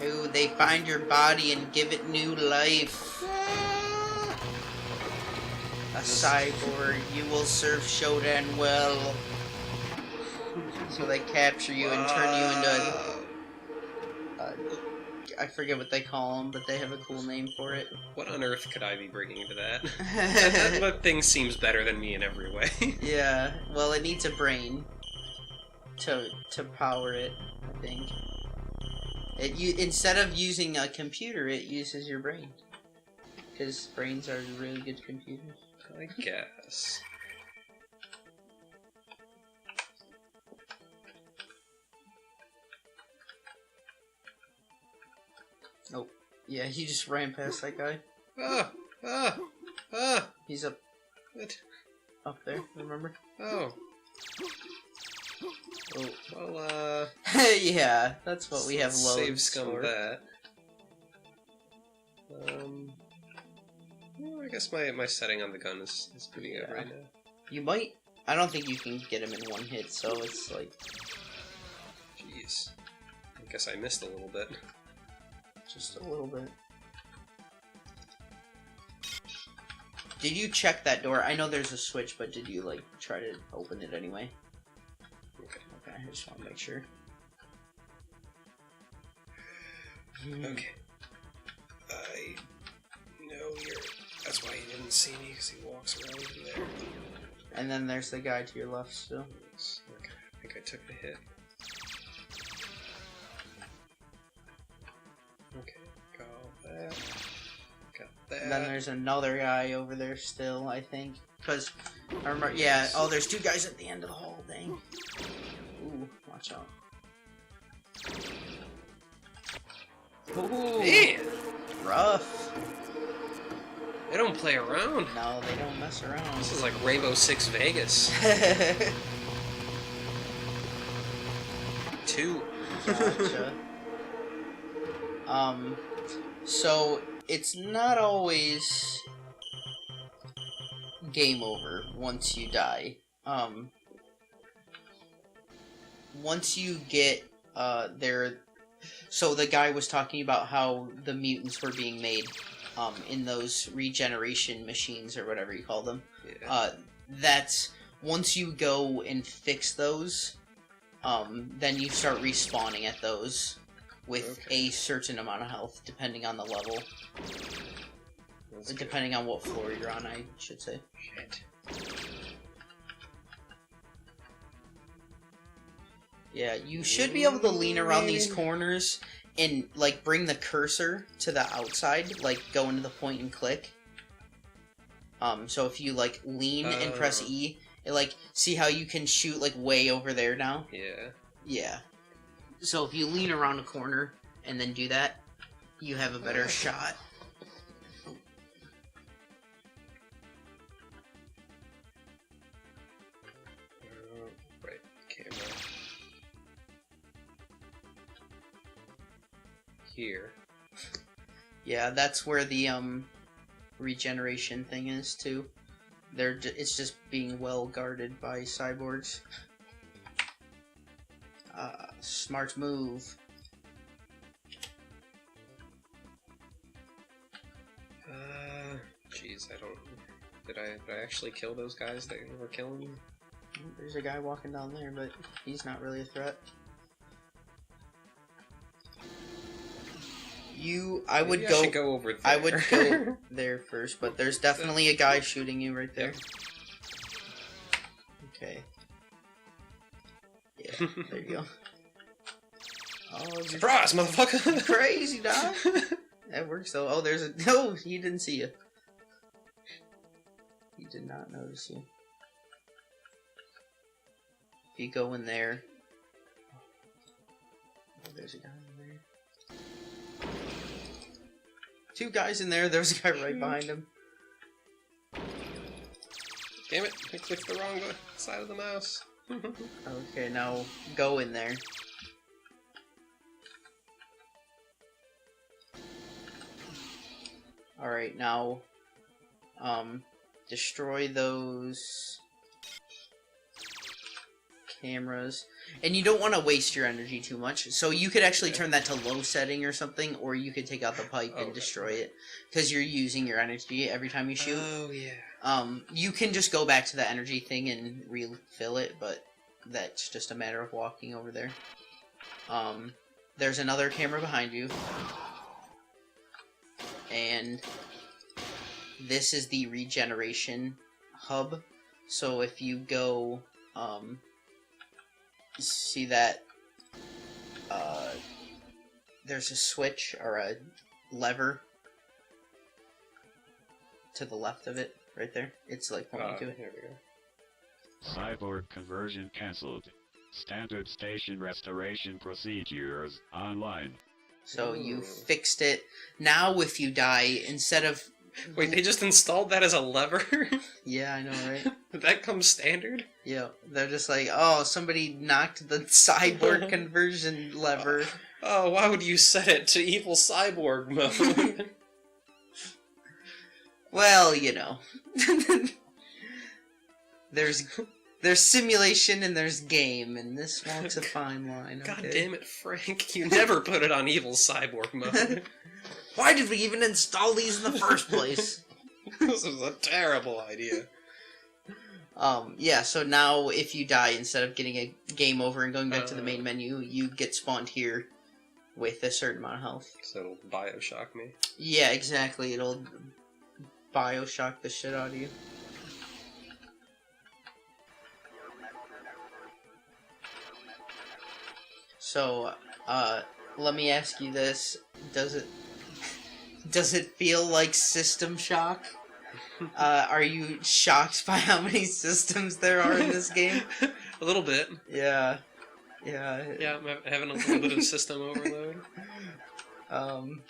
Oh, they find your body and give it new life. A cyborg, you will serve Shodan well. So they capture you and turn you into I forget what they call them, but they have a cool name for it. What on earth could I be bringing to that? That thing seems better than me in every way. Yeah, well, it needs a brain to power it, I think. Instead of using a computer, it uses your brain. Because brains are really good computers. I guess. Oh, yeah, he just ran past that guy. Ah! Ah! Ah! He's up What? there, remember? Oh. Oh, Well, yeah, that's what we have let's loads save scum for. of that. Well, I guess my setting on the gun is pretty good Yeah. right now. You might... I don't think you can get him in one hit, so it's like... Jeez. I guess I missed a little bit. Just a little bit. Did you check that door? I know there's a switch, but did you, like, try to open it anyway? Okay. Okay, I just want to make sure. Okay. I know you're... That's why he didn't see me, because he walks around in there. And then there's the guy to your left still. Okay, I think I took the hit. Okay, got all that. Got that. And then there's another guy over there still, I think. Because, I remember, yeah, oh, there's two guys at the end of the hall, dang. Ooh, watch out. Ooh, Man! rough. They don't play around. No, they don't mess around. This is like Rainbow Six Vegas. 2. Gotcha. So it's not always game over once you die. Once you get there, so the guy was talking about how the mutants were being made in those regeneration machines or whatever you call them. Yeah. That's once you go and fix those, then you start respawning at those with a certain amount of health, depending on the level. That's good. Depending on what floor you're on, I should say. Shit. Yeah, you should be able to lean around these corners and, like, bring the cursor to the outside, like, go into the point and click. So if you, like, lean and press E, it, like, see how you can shoot, like, way over there now? Yeah. Yeah. So if you lean around a corner and then do that, you have a better shot. Right, camera. here. Yeah, that's where the regeneration thing is too. It's just being well guarded by cyborgs. Smart move. Jeez, I don't. Did I actually kill those guys that were killing me? There's a guy walking down there, but he's not really a threat. I would go over there. I would go there first, but there's definitely a guy shooting you right there. Yep. Okay. Yeah, there you go. Oh, surprise, motherfucker! Crazy dog. That works though. Oh, there's a no. He didn't see you. He did not notice you. If you go in there, oh, there's a guy in there. Two guys in there. There's a guy right behind him. Damn it! I clicked the wrong side of the mouse. Okay, now go in there. Alright, now, destroy those cameras. And you don't want to waste your energy too much, so you could actually turn that to low setting or something, or you could take out the pipe and destroy it, because you're using your energy every time you shoot. Oh, yeah. You can just go back to the energy thing and refill it, but that's just a matter of walking over there. There's another camera behind you. And this is the regeneration hub. So if you go, see that there's a switch or a lever to the left of it, right there. It's like pointing to it. Here we go. Cyborg conversion cancelled. Standard station restoration procedures online. So you fixed it. Now if you die, instead of... Wait, they just installed that as a lever? Yeah, I know, right? That comes standard? Yeah, they're just like, oh, somebody knocked the cyborg conversion lever. Oh, why would you set it to evil cyborg mode? Well, you know. There's simulation and there's game, and this walks a fine line. God okay? damn it, Frank. You never put it on evil cyborg mode. Why did we even install these in the first place? This was a terrible idea. Yeah, so now if you die, instead of getting a game over and going back to the main menu, you get spawned here with a certain amount of health. So it'll Bioshock me. Yeah, exactly. It'll Bioshock the shit out of you. So, let me ask you this. Does it feel like System Shock? Are you shocked by how many systems there are in this game? A little bit. Yeah. Yeah. Yeah, I'm having a little bit of system overload.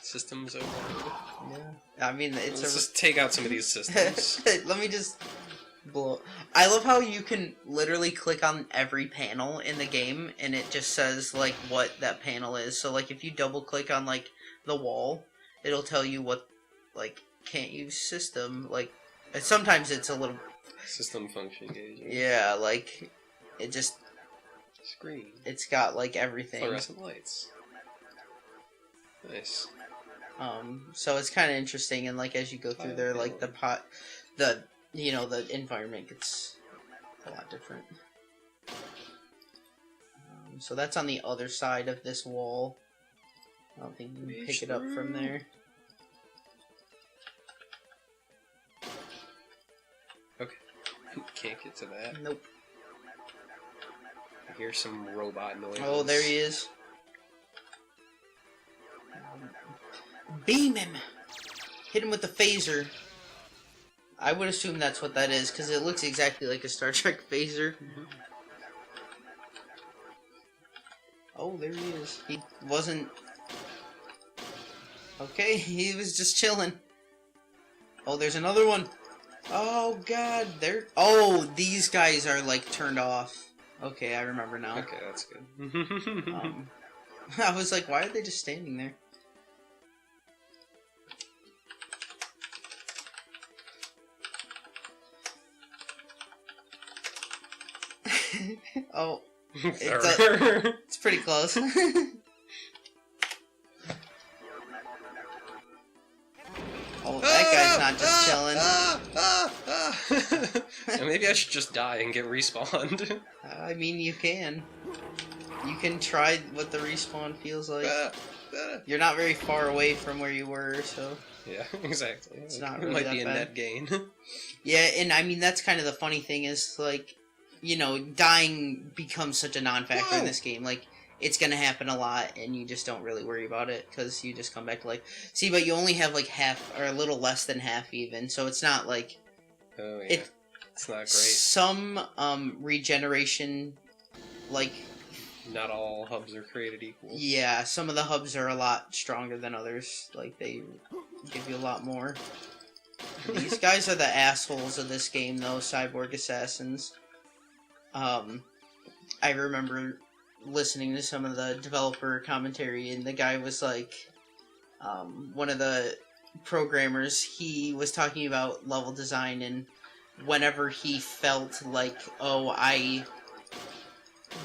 Systems overload. Yeah. I mean, Let's just take out some of these systems. Let me just blow. I love how you can literally click on every panel in the game, and it just says, like, what that panel is. So, like, if you double-click on, like, the wall, it'll tell you what, like, can't use system. Like, sometimes it's a little... System function gauge. Yeah, like, it just... Screen. It's got, like, everything. Fluorescent lights. Nice. So it's kind of interesting, and, like, as you go through there, like, the environment gets a lot different. So that's on the other side of this wall. I don't think you can pick it up from there. Okay. Can't get to that. Nope. I hear some robot noises. Oh, there he is. Beam him! Hit him with the phaser. I would assume that's what that is, because it looks exactly like a Star Trek phaser. Mm-hmm. Oh, there he is. He wasn't... Okay, he was just chilling. Oh, there's another one. Oh, God, Oh, these guys are, like, turned off. Okay, I remember now. Okay, that's good. I was like, why are they just standing there? Oh, Error. it's pretty close. Oh, that guy's not just chilling. So maybe I should just die and get respawned. I mean, you can. You can try what the respawn feels like. You're not very far away from where you were, so... Yeah, exactly. It's not it really might that be a bad. net gain. Yeah, and I mean, that's kind of the funny thing is, like, you know, dying becomes such a non-factor in this game. Like, it's gonna happen a lot, and you just don't really worry about it, because you just come back to, like... See, but you only have, like, half, or a little less than half, even, so it's not, like... Oh, yeah. It's not great. Some, regeneration, like... Not all hubs are created equal. Yeah, some of the hubs are a lot stronger than others. Like, they give you a lot more. These guys are the assholes of this game, though, Cyborg Assassins. I remember listening to some of the developer commentary, and the guy was like, one of the programmers, he was talking about level design, and whenever he felt like, oh, I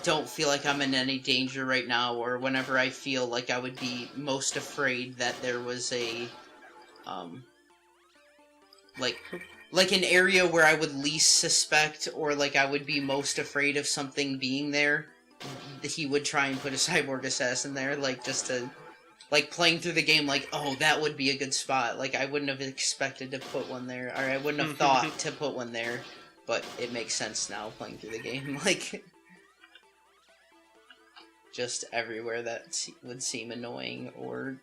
don't feel like I'm in any danger right now, or whenever I feel like I would be most afraid that there was a, like an area where I would least suspect, or like I would be most afraid of something being there, he would try and put a cyborg assassin there, like, just to, like, playing through the game, like, oh, that would be a good spot, like, I wouldn't have expected to put one there, or I wouldn't have thought to put one there, but it makes sense now, playing through the game, like... Just everywhere that would seem annoying or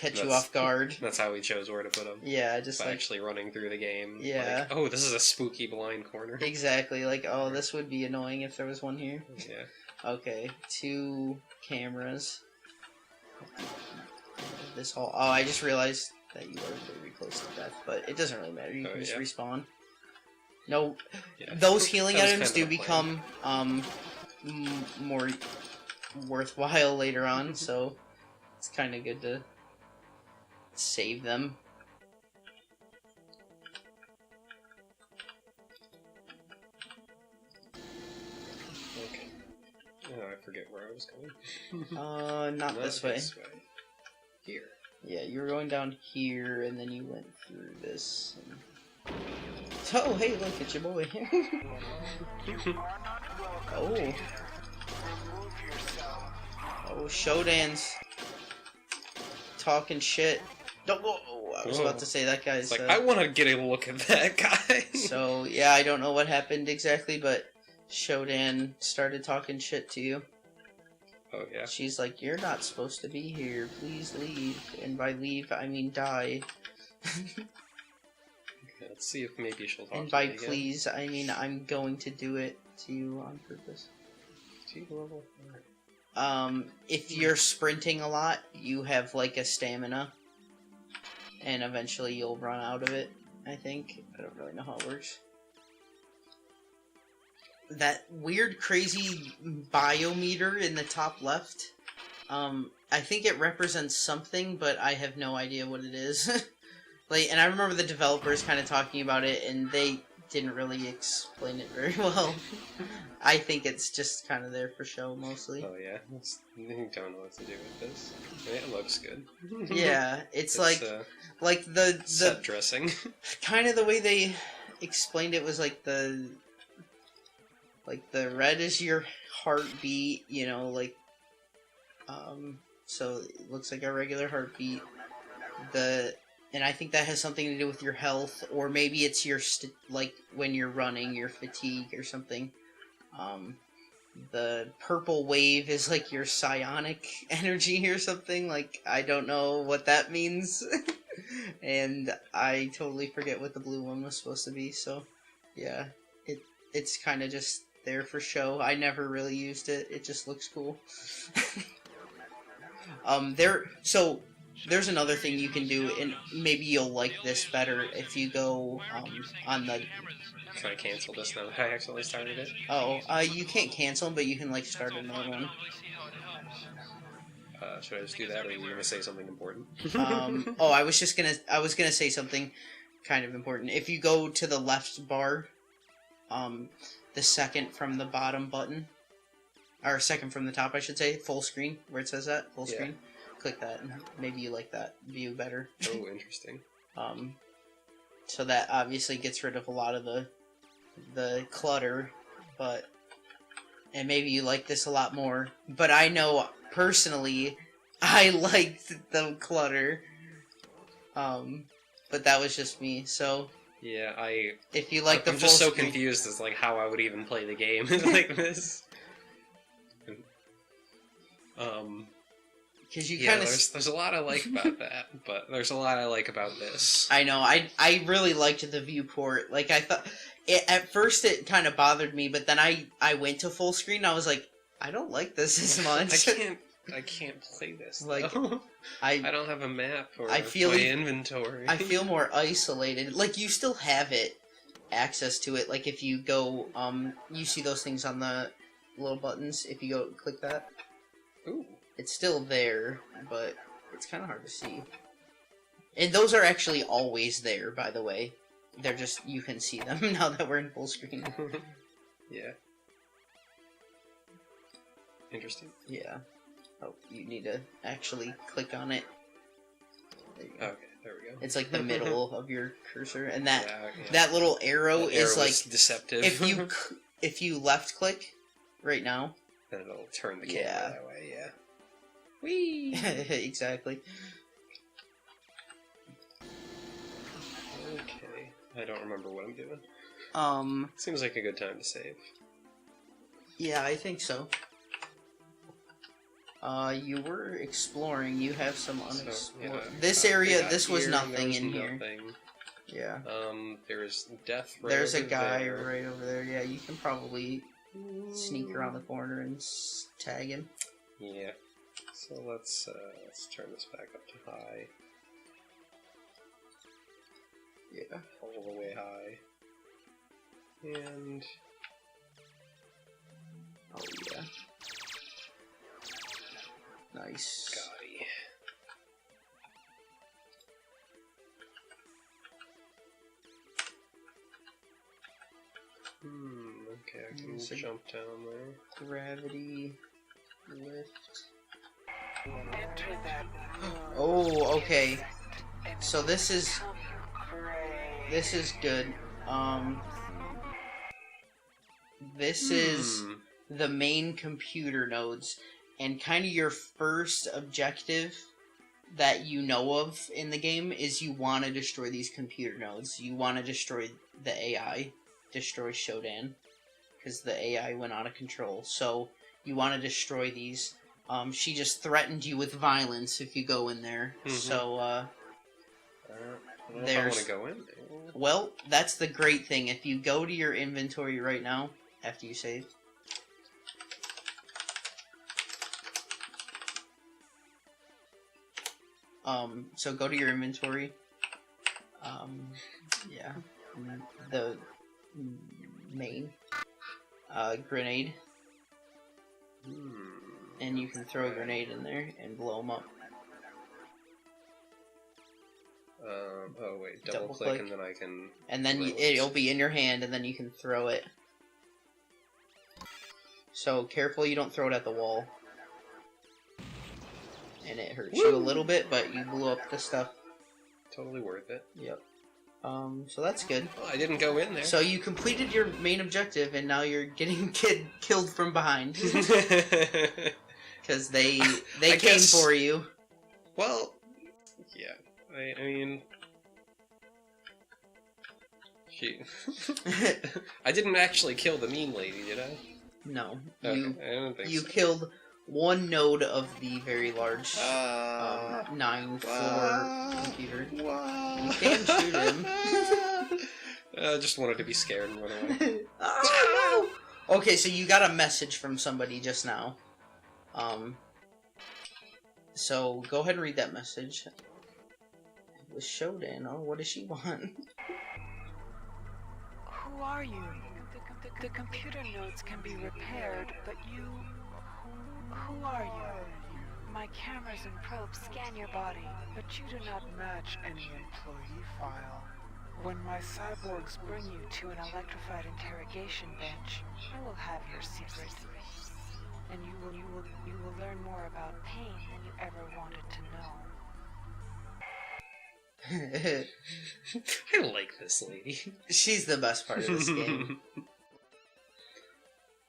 catch you off guard. That's how we chose where to put them. Yeah, just by like... actually running through the game. Yeah. Like, oh, this is a spooky blind corner. Exactly, like, oh, this would be annoying if there was one here. Yeah. Okay, 2 cameras. This hall... Oh, I just realized that you are very close to death, but it doesn't really matter, you can just respawn. No, yeah. Those healing items do kind of become, more worthwhile later on, so it's kind of good to save them. Okay. Oh, I forget where I was going. Not this way. Here. Yeah, you were going down here, and then you went through this. And... Oh, hey, look, it's your boy. Oh. Oh, Shodan's talking shit. Don't go. I was about to say that guy's. It's like, I want to get a look at that guy. So, yeah, I don't know what happened exactly, but Shodan started talking shit to you. Oh, yeah. She's like, you're not supposed to be here. Please leave. And by leave, I mean die. Let's see if maybe she'll talk And to by me again. please, I mean I'm going to do it to you on purpose. Level? If you're sprinting a lot, you have like a stamina. And eventually you'll run out of it, I think. I don't really know how it works. That weird, crazy biometer in the top left, I think it represents something, but I have no idea what it is. Like, and I remember the developers kind of talking about it, and they didn't really explain it very well. I think it's just kind of there for show, mostly. Oh, yeah? I don't know what to do with this. It looks good. Yeah, it's like the set dressing. Kind of the way they explained it was like the red is your heartbeat, you know, like, so it looks like a regular heartbeat. And I think that has something to do with your health, or maybe it's your, like, when you're running, your fatigue or something. The purple wave is, like, your psionic energy or something. Like, I don't know what that means. And I totally forget what the blue one was supposed to be, so, yeah. It's kind of just there for show. I never really used it. It just looks cool. There's another thing you can do, and maybe you'll like this better if you go on the... Can I cancel this now that I accidentally started it? Oh, you can't cancel, but you can, like, start another one. Should I just do that, or are you going to say something important? I was gonna say something kind of important. If you go to the left bar, the second from the bottom button, or second from the top, I should say, full screen, where it says that, full screen. Click that, and maybe you like that view better. Oh, interesting. So that obviously gets rid of a lot of the clutter, and maybe you like this a lot more. But I know, personally, I liked the clutter. But that was just me, so... Yeah, if you like the I'm full just so screen, confused as like how I would even play the game like this. Because you yeah, kind of... there's a lot I like about that, but there's a lot I like about this. I know, I really liked the viewport. Like, I thought... at first it kind of bothered me, but then I went to full screen and I was like, I don't like this as much. I can't play this, like, though. I I don't have a map or I feel my like- inventory. I feel more isolated. Like, you still have access to it. Like, if you go, you see those things on the little buttons. If you go click that, Ooh. it's still there, but it's kind of hard to see. And those are actually always there, by the way. They're just, you can see them now that we're in full screen. Yeah. Interesting. Yeah. Oh, you need to actually click on it. There you go. Okay, there we go. It's like the middle of your cursor, and that Yeah. that little arrow That is arrow like is deceptive. if you left click right now, then it'll turn the camera Yeah. that way. Yeah. Whee! exactly. Okay. I don't remember what I'm doing. Seems like a good time to save. Yeah, I think so. You were exploring. You have some unexplored. yeah, this I area, got this was here, nothing there was in here. nothing. Yeah. There's death. Right There's a over guy there. right over there. Yeah, you can probably sneak around the corner and tag him. Yeah. So let's turn this back up to high. Yeah. All the way high. And Oh yeah. Nice. Gotti. Okay, I can So- jump down there. Gravity lift. Enter that room. Oh, okay. And So this is help you good. This is the main computer nodes, and kind of your first objective that you know of in the game is you want to destroy these computer nodes. You want to destroy the AI, destroy Shodan, because the AI went out of control. So you want to destroy these. She just threatened you with violence if you go in there. So I don't know if I want there's- to go in there. well, that's the great thing. If you go to your inventory right now, after you save. So go to your inventory. Yeah. The main. Grenade. And you can throw a grenade in there and blow them up. Oh wait, double Double click click. and then I can. And then throw it. it'll be in your hand, and then you can throw it. So careful you don't throw it at the wall. And it hurts you a little bit, but you blew up the stuff. Totally worth it. Yep. So that's good. Well, I didn't go in there. So you completed your main objective, and now you're getting killed from behind. Because they I came guess- for you. Well, yeah. I mean, she. I didn't actually kill the mean lady, did I? No. Okay, I don't think You so. killed one node of the very large 9-4 computer. You can shoot him. I just wanted to be scared and run away. Oh, no! Okay, so you got a message from somebody just now. So go ahead and read that message. It was Shodan. Oh, what does she want? Who are you? The computer nodes can be repaired, but you... Who are you? My cameras and probes scan your body, but you do not match any employee file. When my cyborgs bring you to an electrified interrogation bench, I will have your secret. And you will learn more about pain than you ever wanted to know. I like this lady. She's the best part of this game.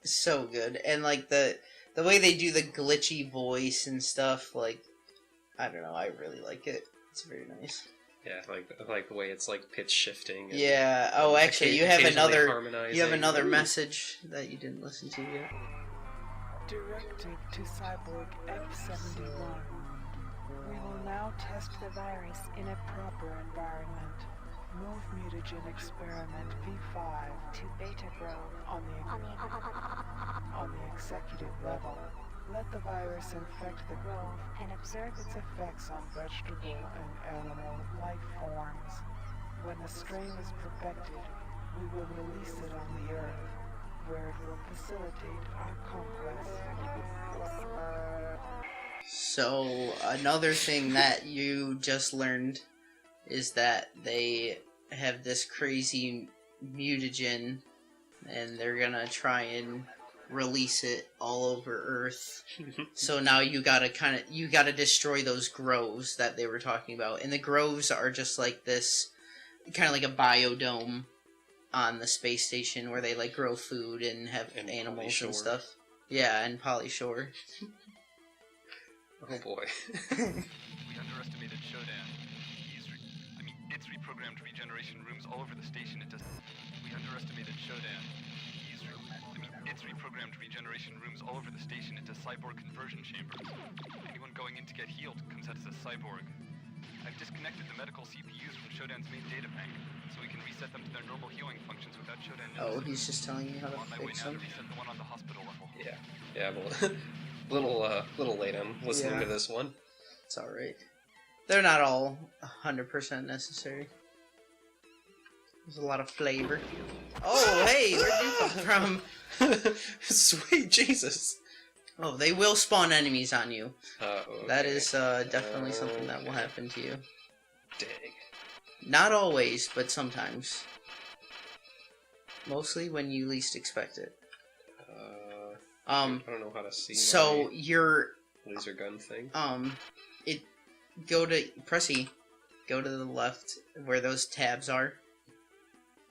So good. And like the way they do the glitchy voice and stuff, like, I don't know, I really like it. It's very nice. Yeah, like the way it's like pitch shifting. And, yeah. Oh, actually, you have occasionally another message that you didn't listen to yet. Directed to Cyborg F71. We will now test the virus in a proper environment. Move mutagen experiment V5 to Beta Grove on the executive level. Let the virus infect the grove and observe its effects on vegetable and animal life forms. When the strain is perfected, we will release it on the Earth, where it will facilitate our conquest. So, another thing that you just learned is that they have this crazy mutagen, and they're gonna try and release it all over Earth. So now you gotta destroy those groves that they were talking about, and the groves are just like this, kind of like a biodome on the space station where they like grow food and have animals and stuff. Yeah, and Polyshore. Oh boy. We underestimated Shodan. It's reprogrammed regeneration rooms all over the station. We underestimated Shodan. It's reprogrammed regeneration rooms all over the station into cyborg conversion chambers. Anyone going in to get healed comes out as a cyborg. I've disconnected the medical CPUs from Shodan's main data bank, so we can reset them to their normal healing functions without Shodan noticing. Oh, he's just telling you how to I'm on my way fix now to them? reset the one on the hospital level. Yeah, well, little late on listening to this one. It's alright. They're not all 100% necessary. There's a lot of flavor. Oh, hey, where'd you come from? Sweet Jesus. Oh, they will spawn enemies on you. Okay. That is definitely something that will happen to you. Dang. Not always, but sometimes. Mostly when you least expect it. I don't know how to see so my your laser gun thing. Press E. Go to the left where those tabs are.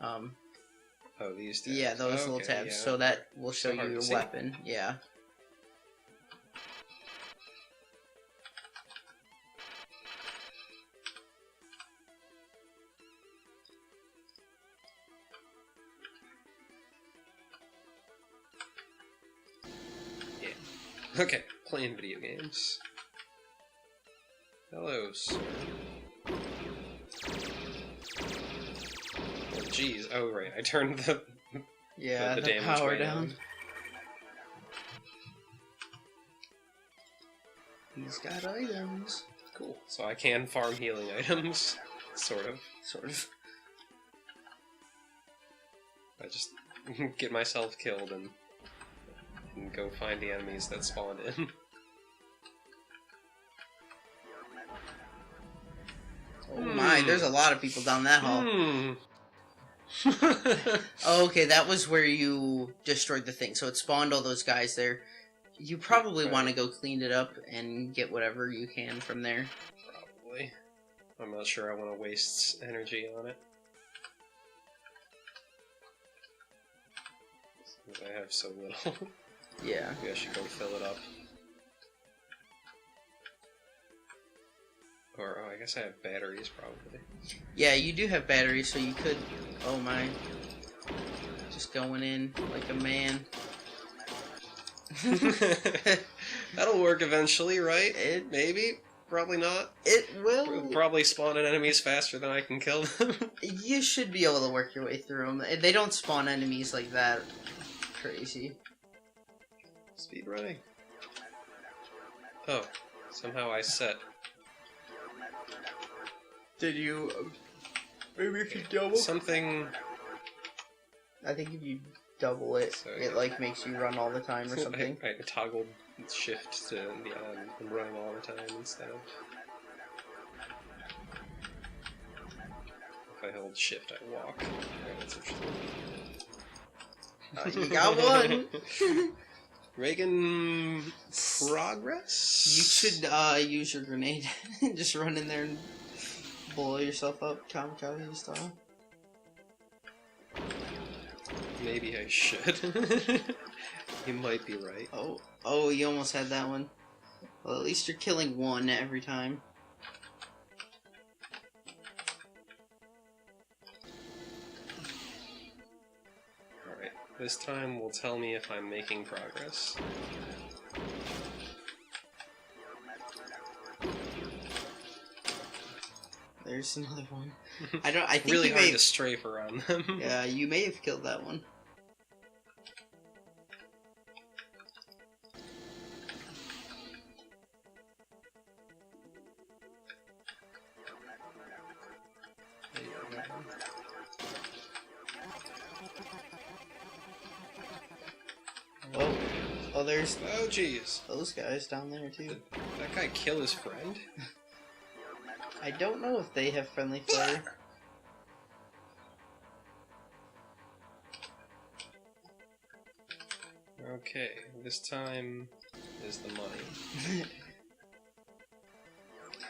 Oh, these tabs. Yeah, those little tabs. Yeah. So that will show So you your see. weapon. Yeah. Okay, playing video games. Hello, sir. Oh, jeez. Oh, right. I turned the the damage power way down. He's got items. Cool. So I can farm healing items. Sort of. I just get myself killed and go find the enemies that spawned in. Oh my, there's a lot of people down that hall. Oh, okay, that was where you destroyed the thing. So it spawned all those guys there. You probably want to go clean it up and get whatever you can from there. Probably. I'm not sure I want to waste energy on it. Since I have so little. Yeah. Maybe I should go fill it up. Or, oh, I guess I have batteries, probably. Yeah, you do have batteries, so you could... Oh my. Just going in like a man. That'll work eventually, right? Maybe? Probably not. It will. Probably spawn in enemies faster than I can kill them. You should be able to work your way through them. They don't spawn enemies like that. Crazy. Speed running. Oh, somehow I set. Did you... Maybe if you double? Something... I think if you double it, it like makes you run all the time or something. I toggled shift to I'm running all the time instead of... if I hold shift, I walk. Alright, that's interesting. You got one! Reagan, progress? You should use your grenade. Just run in there and blow yourself up, kamikaze style. Maybe I should. You might be right. Oh, you almost had that one. Well, at least you're killing one every time. Alright, this time will tell me if I'm making progress. There's another one. I think really you hard may to strafe around them. Yeah, you may have killed that one. Oh, there's Oh, jeez. those guys down there too. Did that guy kill his friend? I don't know if they have friendly fire. Okay, this time is the money.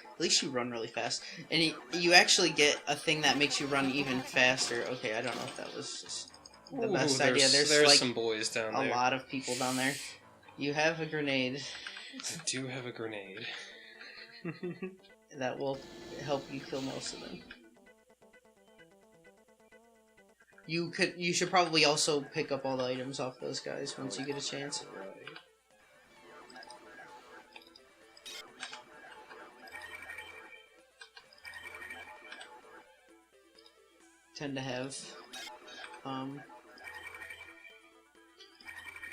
At least you run really fast. And you actually get a thing that makes you run even faster. Okay, I don't know if that was just the best idea. There's like some boys down a there. lot of people down there. You have a grenade. I do have a grenade. That will help you kill most of them. You should probably also pick up all the items off those guys once you get a chance. Right. Tend to have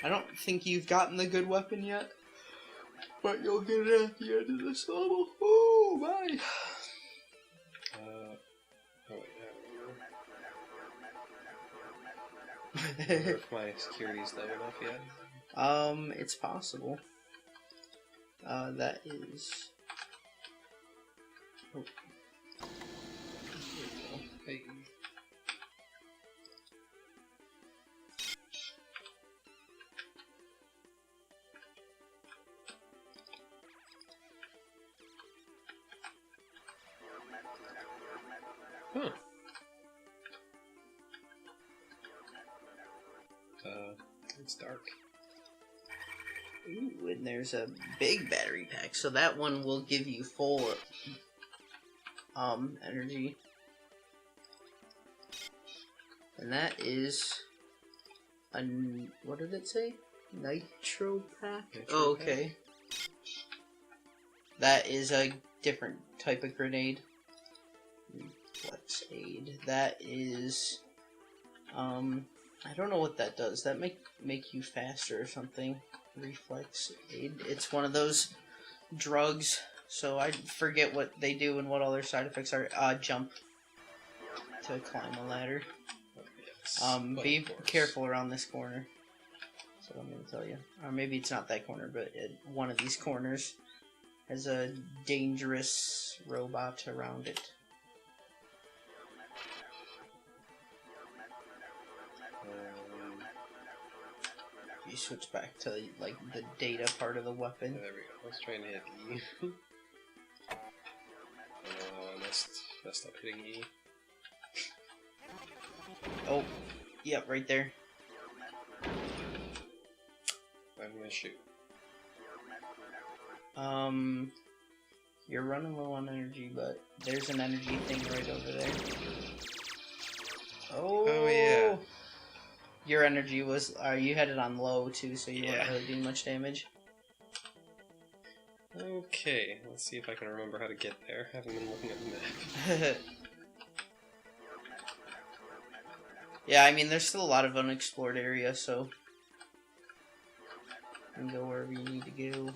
I don't think you've gotten the good weapon yet, but you'll get it at the end of this level. Oh my! Oh wait, I don't know if my security's low enough yet. It's possible. That is. Oh. Hey. Huh. It's dark. Ooh, and there's a big battery pack, so that one will give you full energy. And that is a what did it say? Nitro pack? Oh, okay. That is a different type of grenade. Reflex aid. That is I don't know what that does. That make you faster or something. Reflex aid. It's one of those drugs, so I forget what they do and what all their side effects are. Jump to climb a ladder. Be careful around this corner. That's what I'm gonna tell you. Or maybe it's not that corner, but one of these corners has a dangerous robot around it. You switch back to like the data part of the weapon. There we go. I was trying to hit E. Oh, I messed up hitting E. Oh, yep, right there. I'm gonna shoot. You're running low on energy, but there's an energy thing right over there. Oh yeah. Your energy was, you had it on low too, so you weren't really doing much damage. Okay, let's see if I can remember how to get there. I haven't been looking at the map. Yeah, I mean, there's still a lot of unexplored area, so you can go wherever you need to go.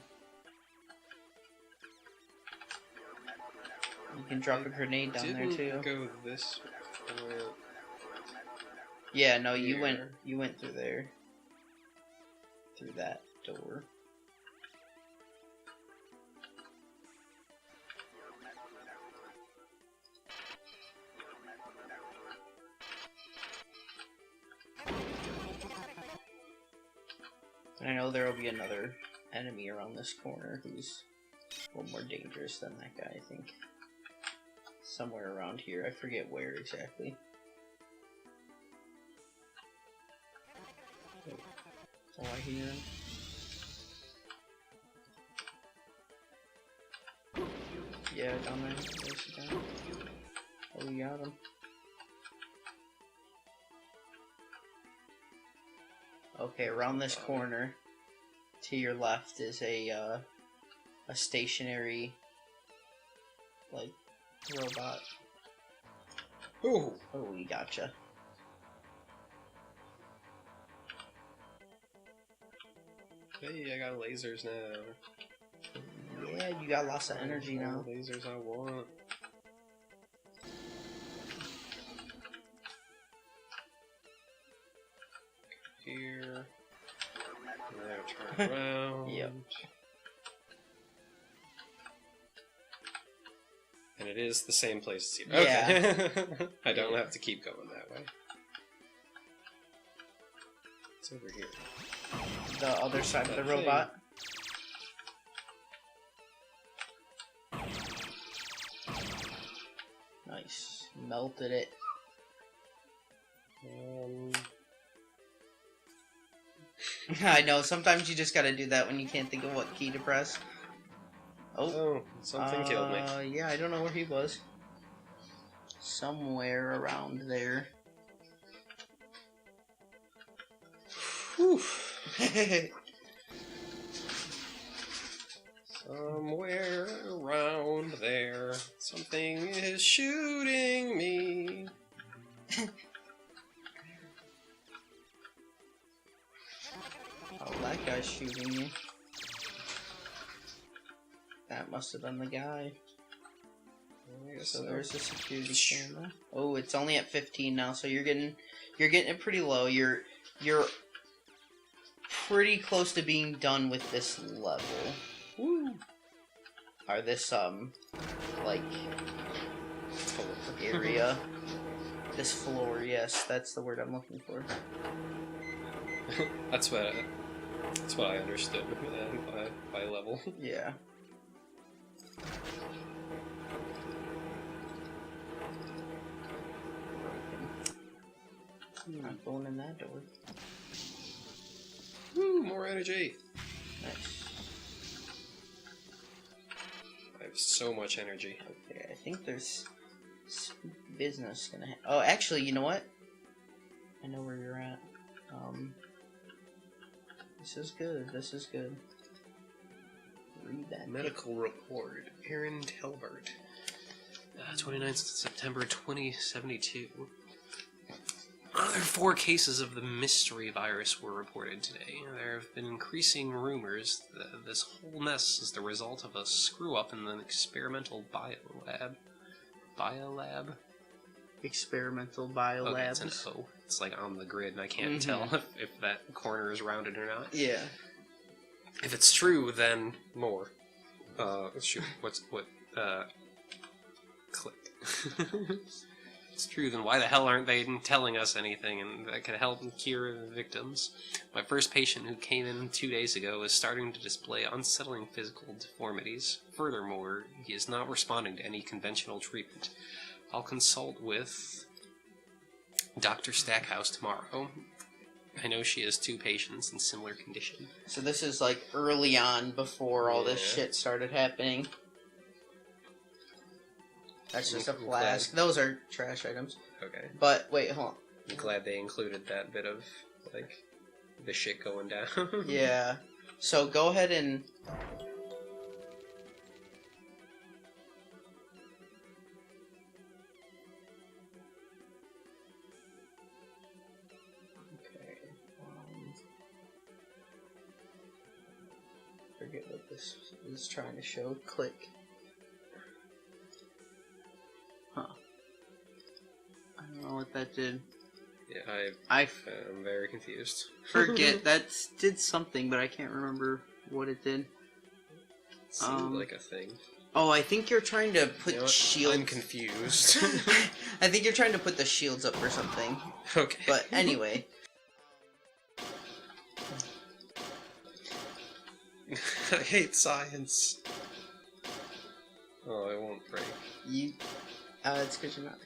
You can drop a grenade down there too. Go this way. Yeah, no, you went through there. Through that door. And I know there will be another enemy around this corner who's a little more dangerous than that guy, I think. Somewhere around here. I forget where exactly. Oh, I hear him. Yeah, down there. Where's he down? Oh, we got him. Okay, around this corner, to your left is a stationary, like, robot. Ooh. Oh, we gotcha. Hey, I got lasers now. Yeah, you got lots of energy now. Lasers I want. Here. Now turn around. Yep. And it is the same place as here. Yeah. Okay. I don't have to keep going that way. It's over here. The other side of the That robot. Nice. Melted it. I know, sometimes you just gotta do that when you can't think of what key to press. Oh, something killed me. Yeah, I don't know where he was. Somewhere around there. Whew. Somewhere around there, something is shooting me. Oh, that guy's shooting you. That must have been the guy. I guess So there's a security camera. Oh, it's only at 15 now, so you're getting it pretty low. You're pretty close to being done with this level. Woo! Or this like area. This floor, yes, that's the word I'm looking for. That's what I understood by level. Yeah. I'm not going in that door. Woo, more energy. Nice. I have so much energy. Okay, I think there's some business gonna Oh, actually, you know what? I know where you're at. This is good. This is good. Read that. Medical report. Aaron Telbert. 29th September 2072. Other 4 cases of the mystery virus were reported today. There have been increasing rumors that this whole mess is the result of a screw-up in the experimental biolab. Biolab? Experimental Okay, biolabs. it's an O. It's like on the grid, and I can't tell if that corner is rounded or not. Yeah. If it's true, then more. Shoot, click. It's true, then why the hell aren't they telling us anything and that could help cure the victims? My first patient who came in 2 days ago is starting to display unsettling physical deformities. Furthermore, he is not responding to any conventional treatment. I'll consult with Dr. Stackhouse tomorrow. I know she has 2 patients in similar condition. So this is like early on before all this shit started happening. That's just a flask. Those are trash items. Okay. But wait, hold on. I'm glad they included that bit of, like, the shit going down. Yeah. So go ahead and... Okay. Forget what this is trying to show. Click. Huh. I don't know what that did. Yeah, I I'm very confused. forget that did something, but I can't remember what it did. Seemed like a thing. Oh, I think you're trying to put You know what? shields. I'm confused. I think you're trying to put the shields up or something. Okay. But anyway. I hate science. Oh, it won't break. It's because you're not.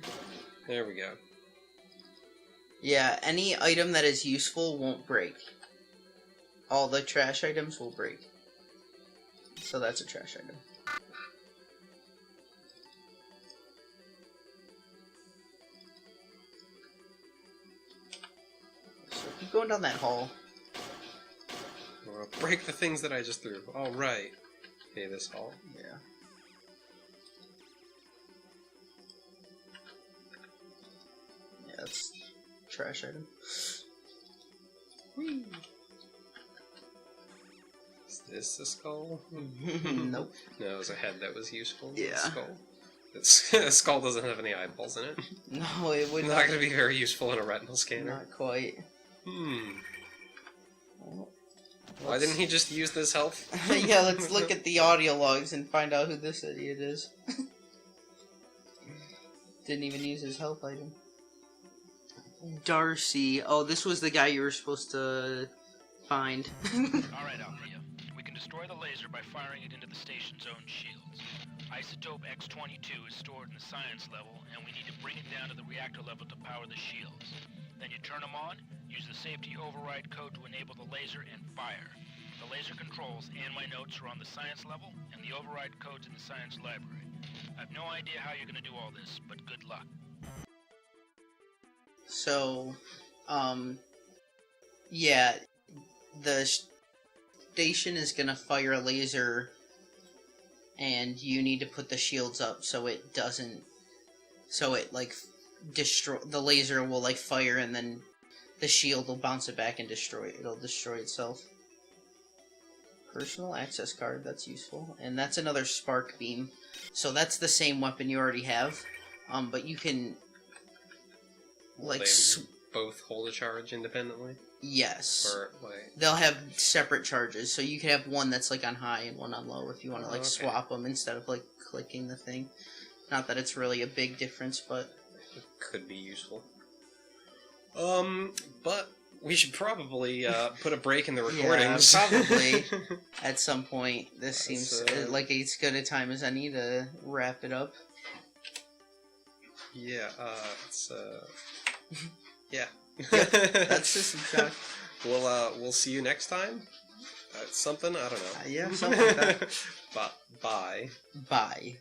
There we go. Yeah, any item that is useful won't break. All the trash items will break. So that's a trash item. So keep going down that hall. Break the things that I just threw. All right. Okay, this hall. Yeah. Yeah, that's trash item. Whee! Is this the skull? Nope. No, it was a head that was useful. Yeah. The skull. The skull doesn't have any eyeballs in it. No, it would Not going to be very useful in a retinal scanner. Not quite. Well, why didn't he just use this health? Yeah, let's look at the audio logs and find out who this idiot is. Didn't even use his health item. Darcy. Oh, this was the guy you were supposed to find. Alright, Althea. We can destroy the laser by firing it into the station's own shields. Isotope X-22 is stored in the science level, and we need to bring it down to the reactor level to power the shields. Then you turn them on, use the safety override code to enable the laser, and fire. The laser controls and my notes are on the science level, and the override code's in the science library. I have no idea how you're gonna do all this, but good luck. So, yeah, the station is gonna fire a laser, and you need to put the shields up so it doesn't, so it, like, destroy, the laser will, like, fire, and then the shield will bounce it back and destroy it. It'll destroy itself. Personal access card, that's useful. And that's another spark beam. So that's the same weapon you already have, but you can, like, they both hold a charge independently? Yes. Or, like... They'll have separate charges, so you can have one that's, like, on high and one on low if you want to, like, okay. swap them instead of, like, clicking the thing. Not that it's really a big difference, but... It could be useful. But we should probably, put a break in the recordings. Yeah, probably. At some point. This seems like as good a time as any to wrap it up. Yeah, it's, yeah. That's System Shock. We'll see you next time? Something? I don't know. Yeah, something like that. Bye. Bye.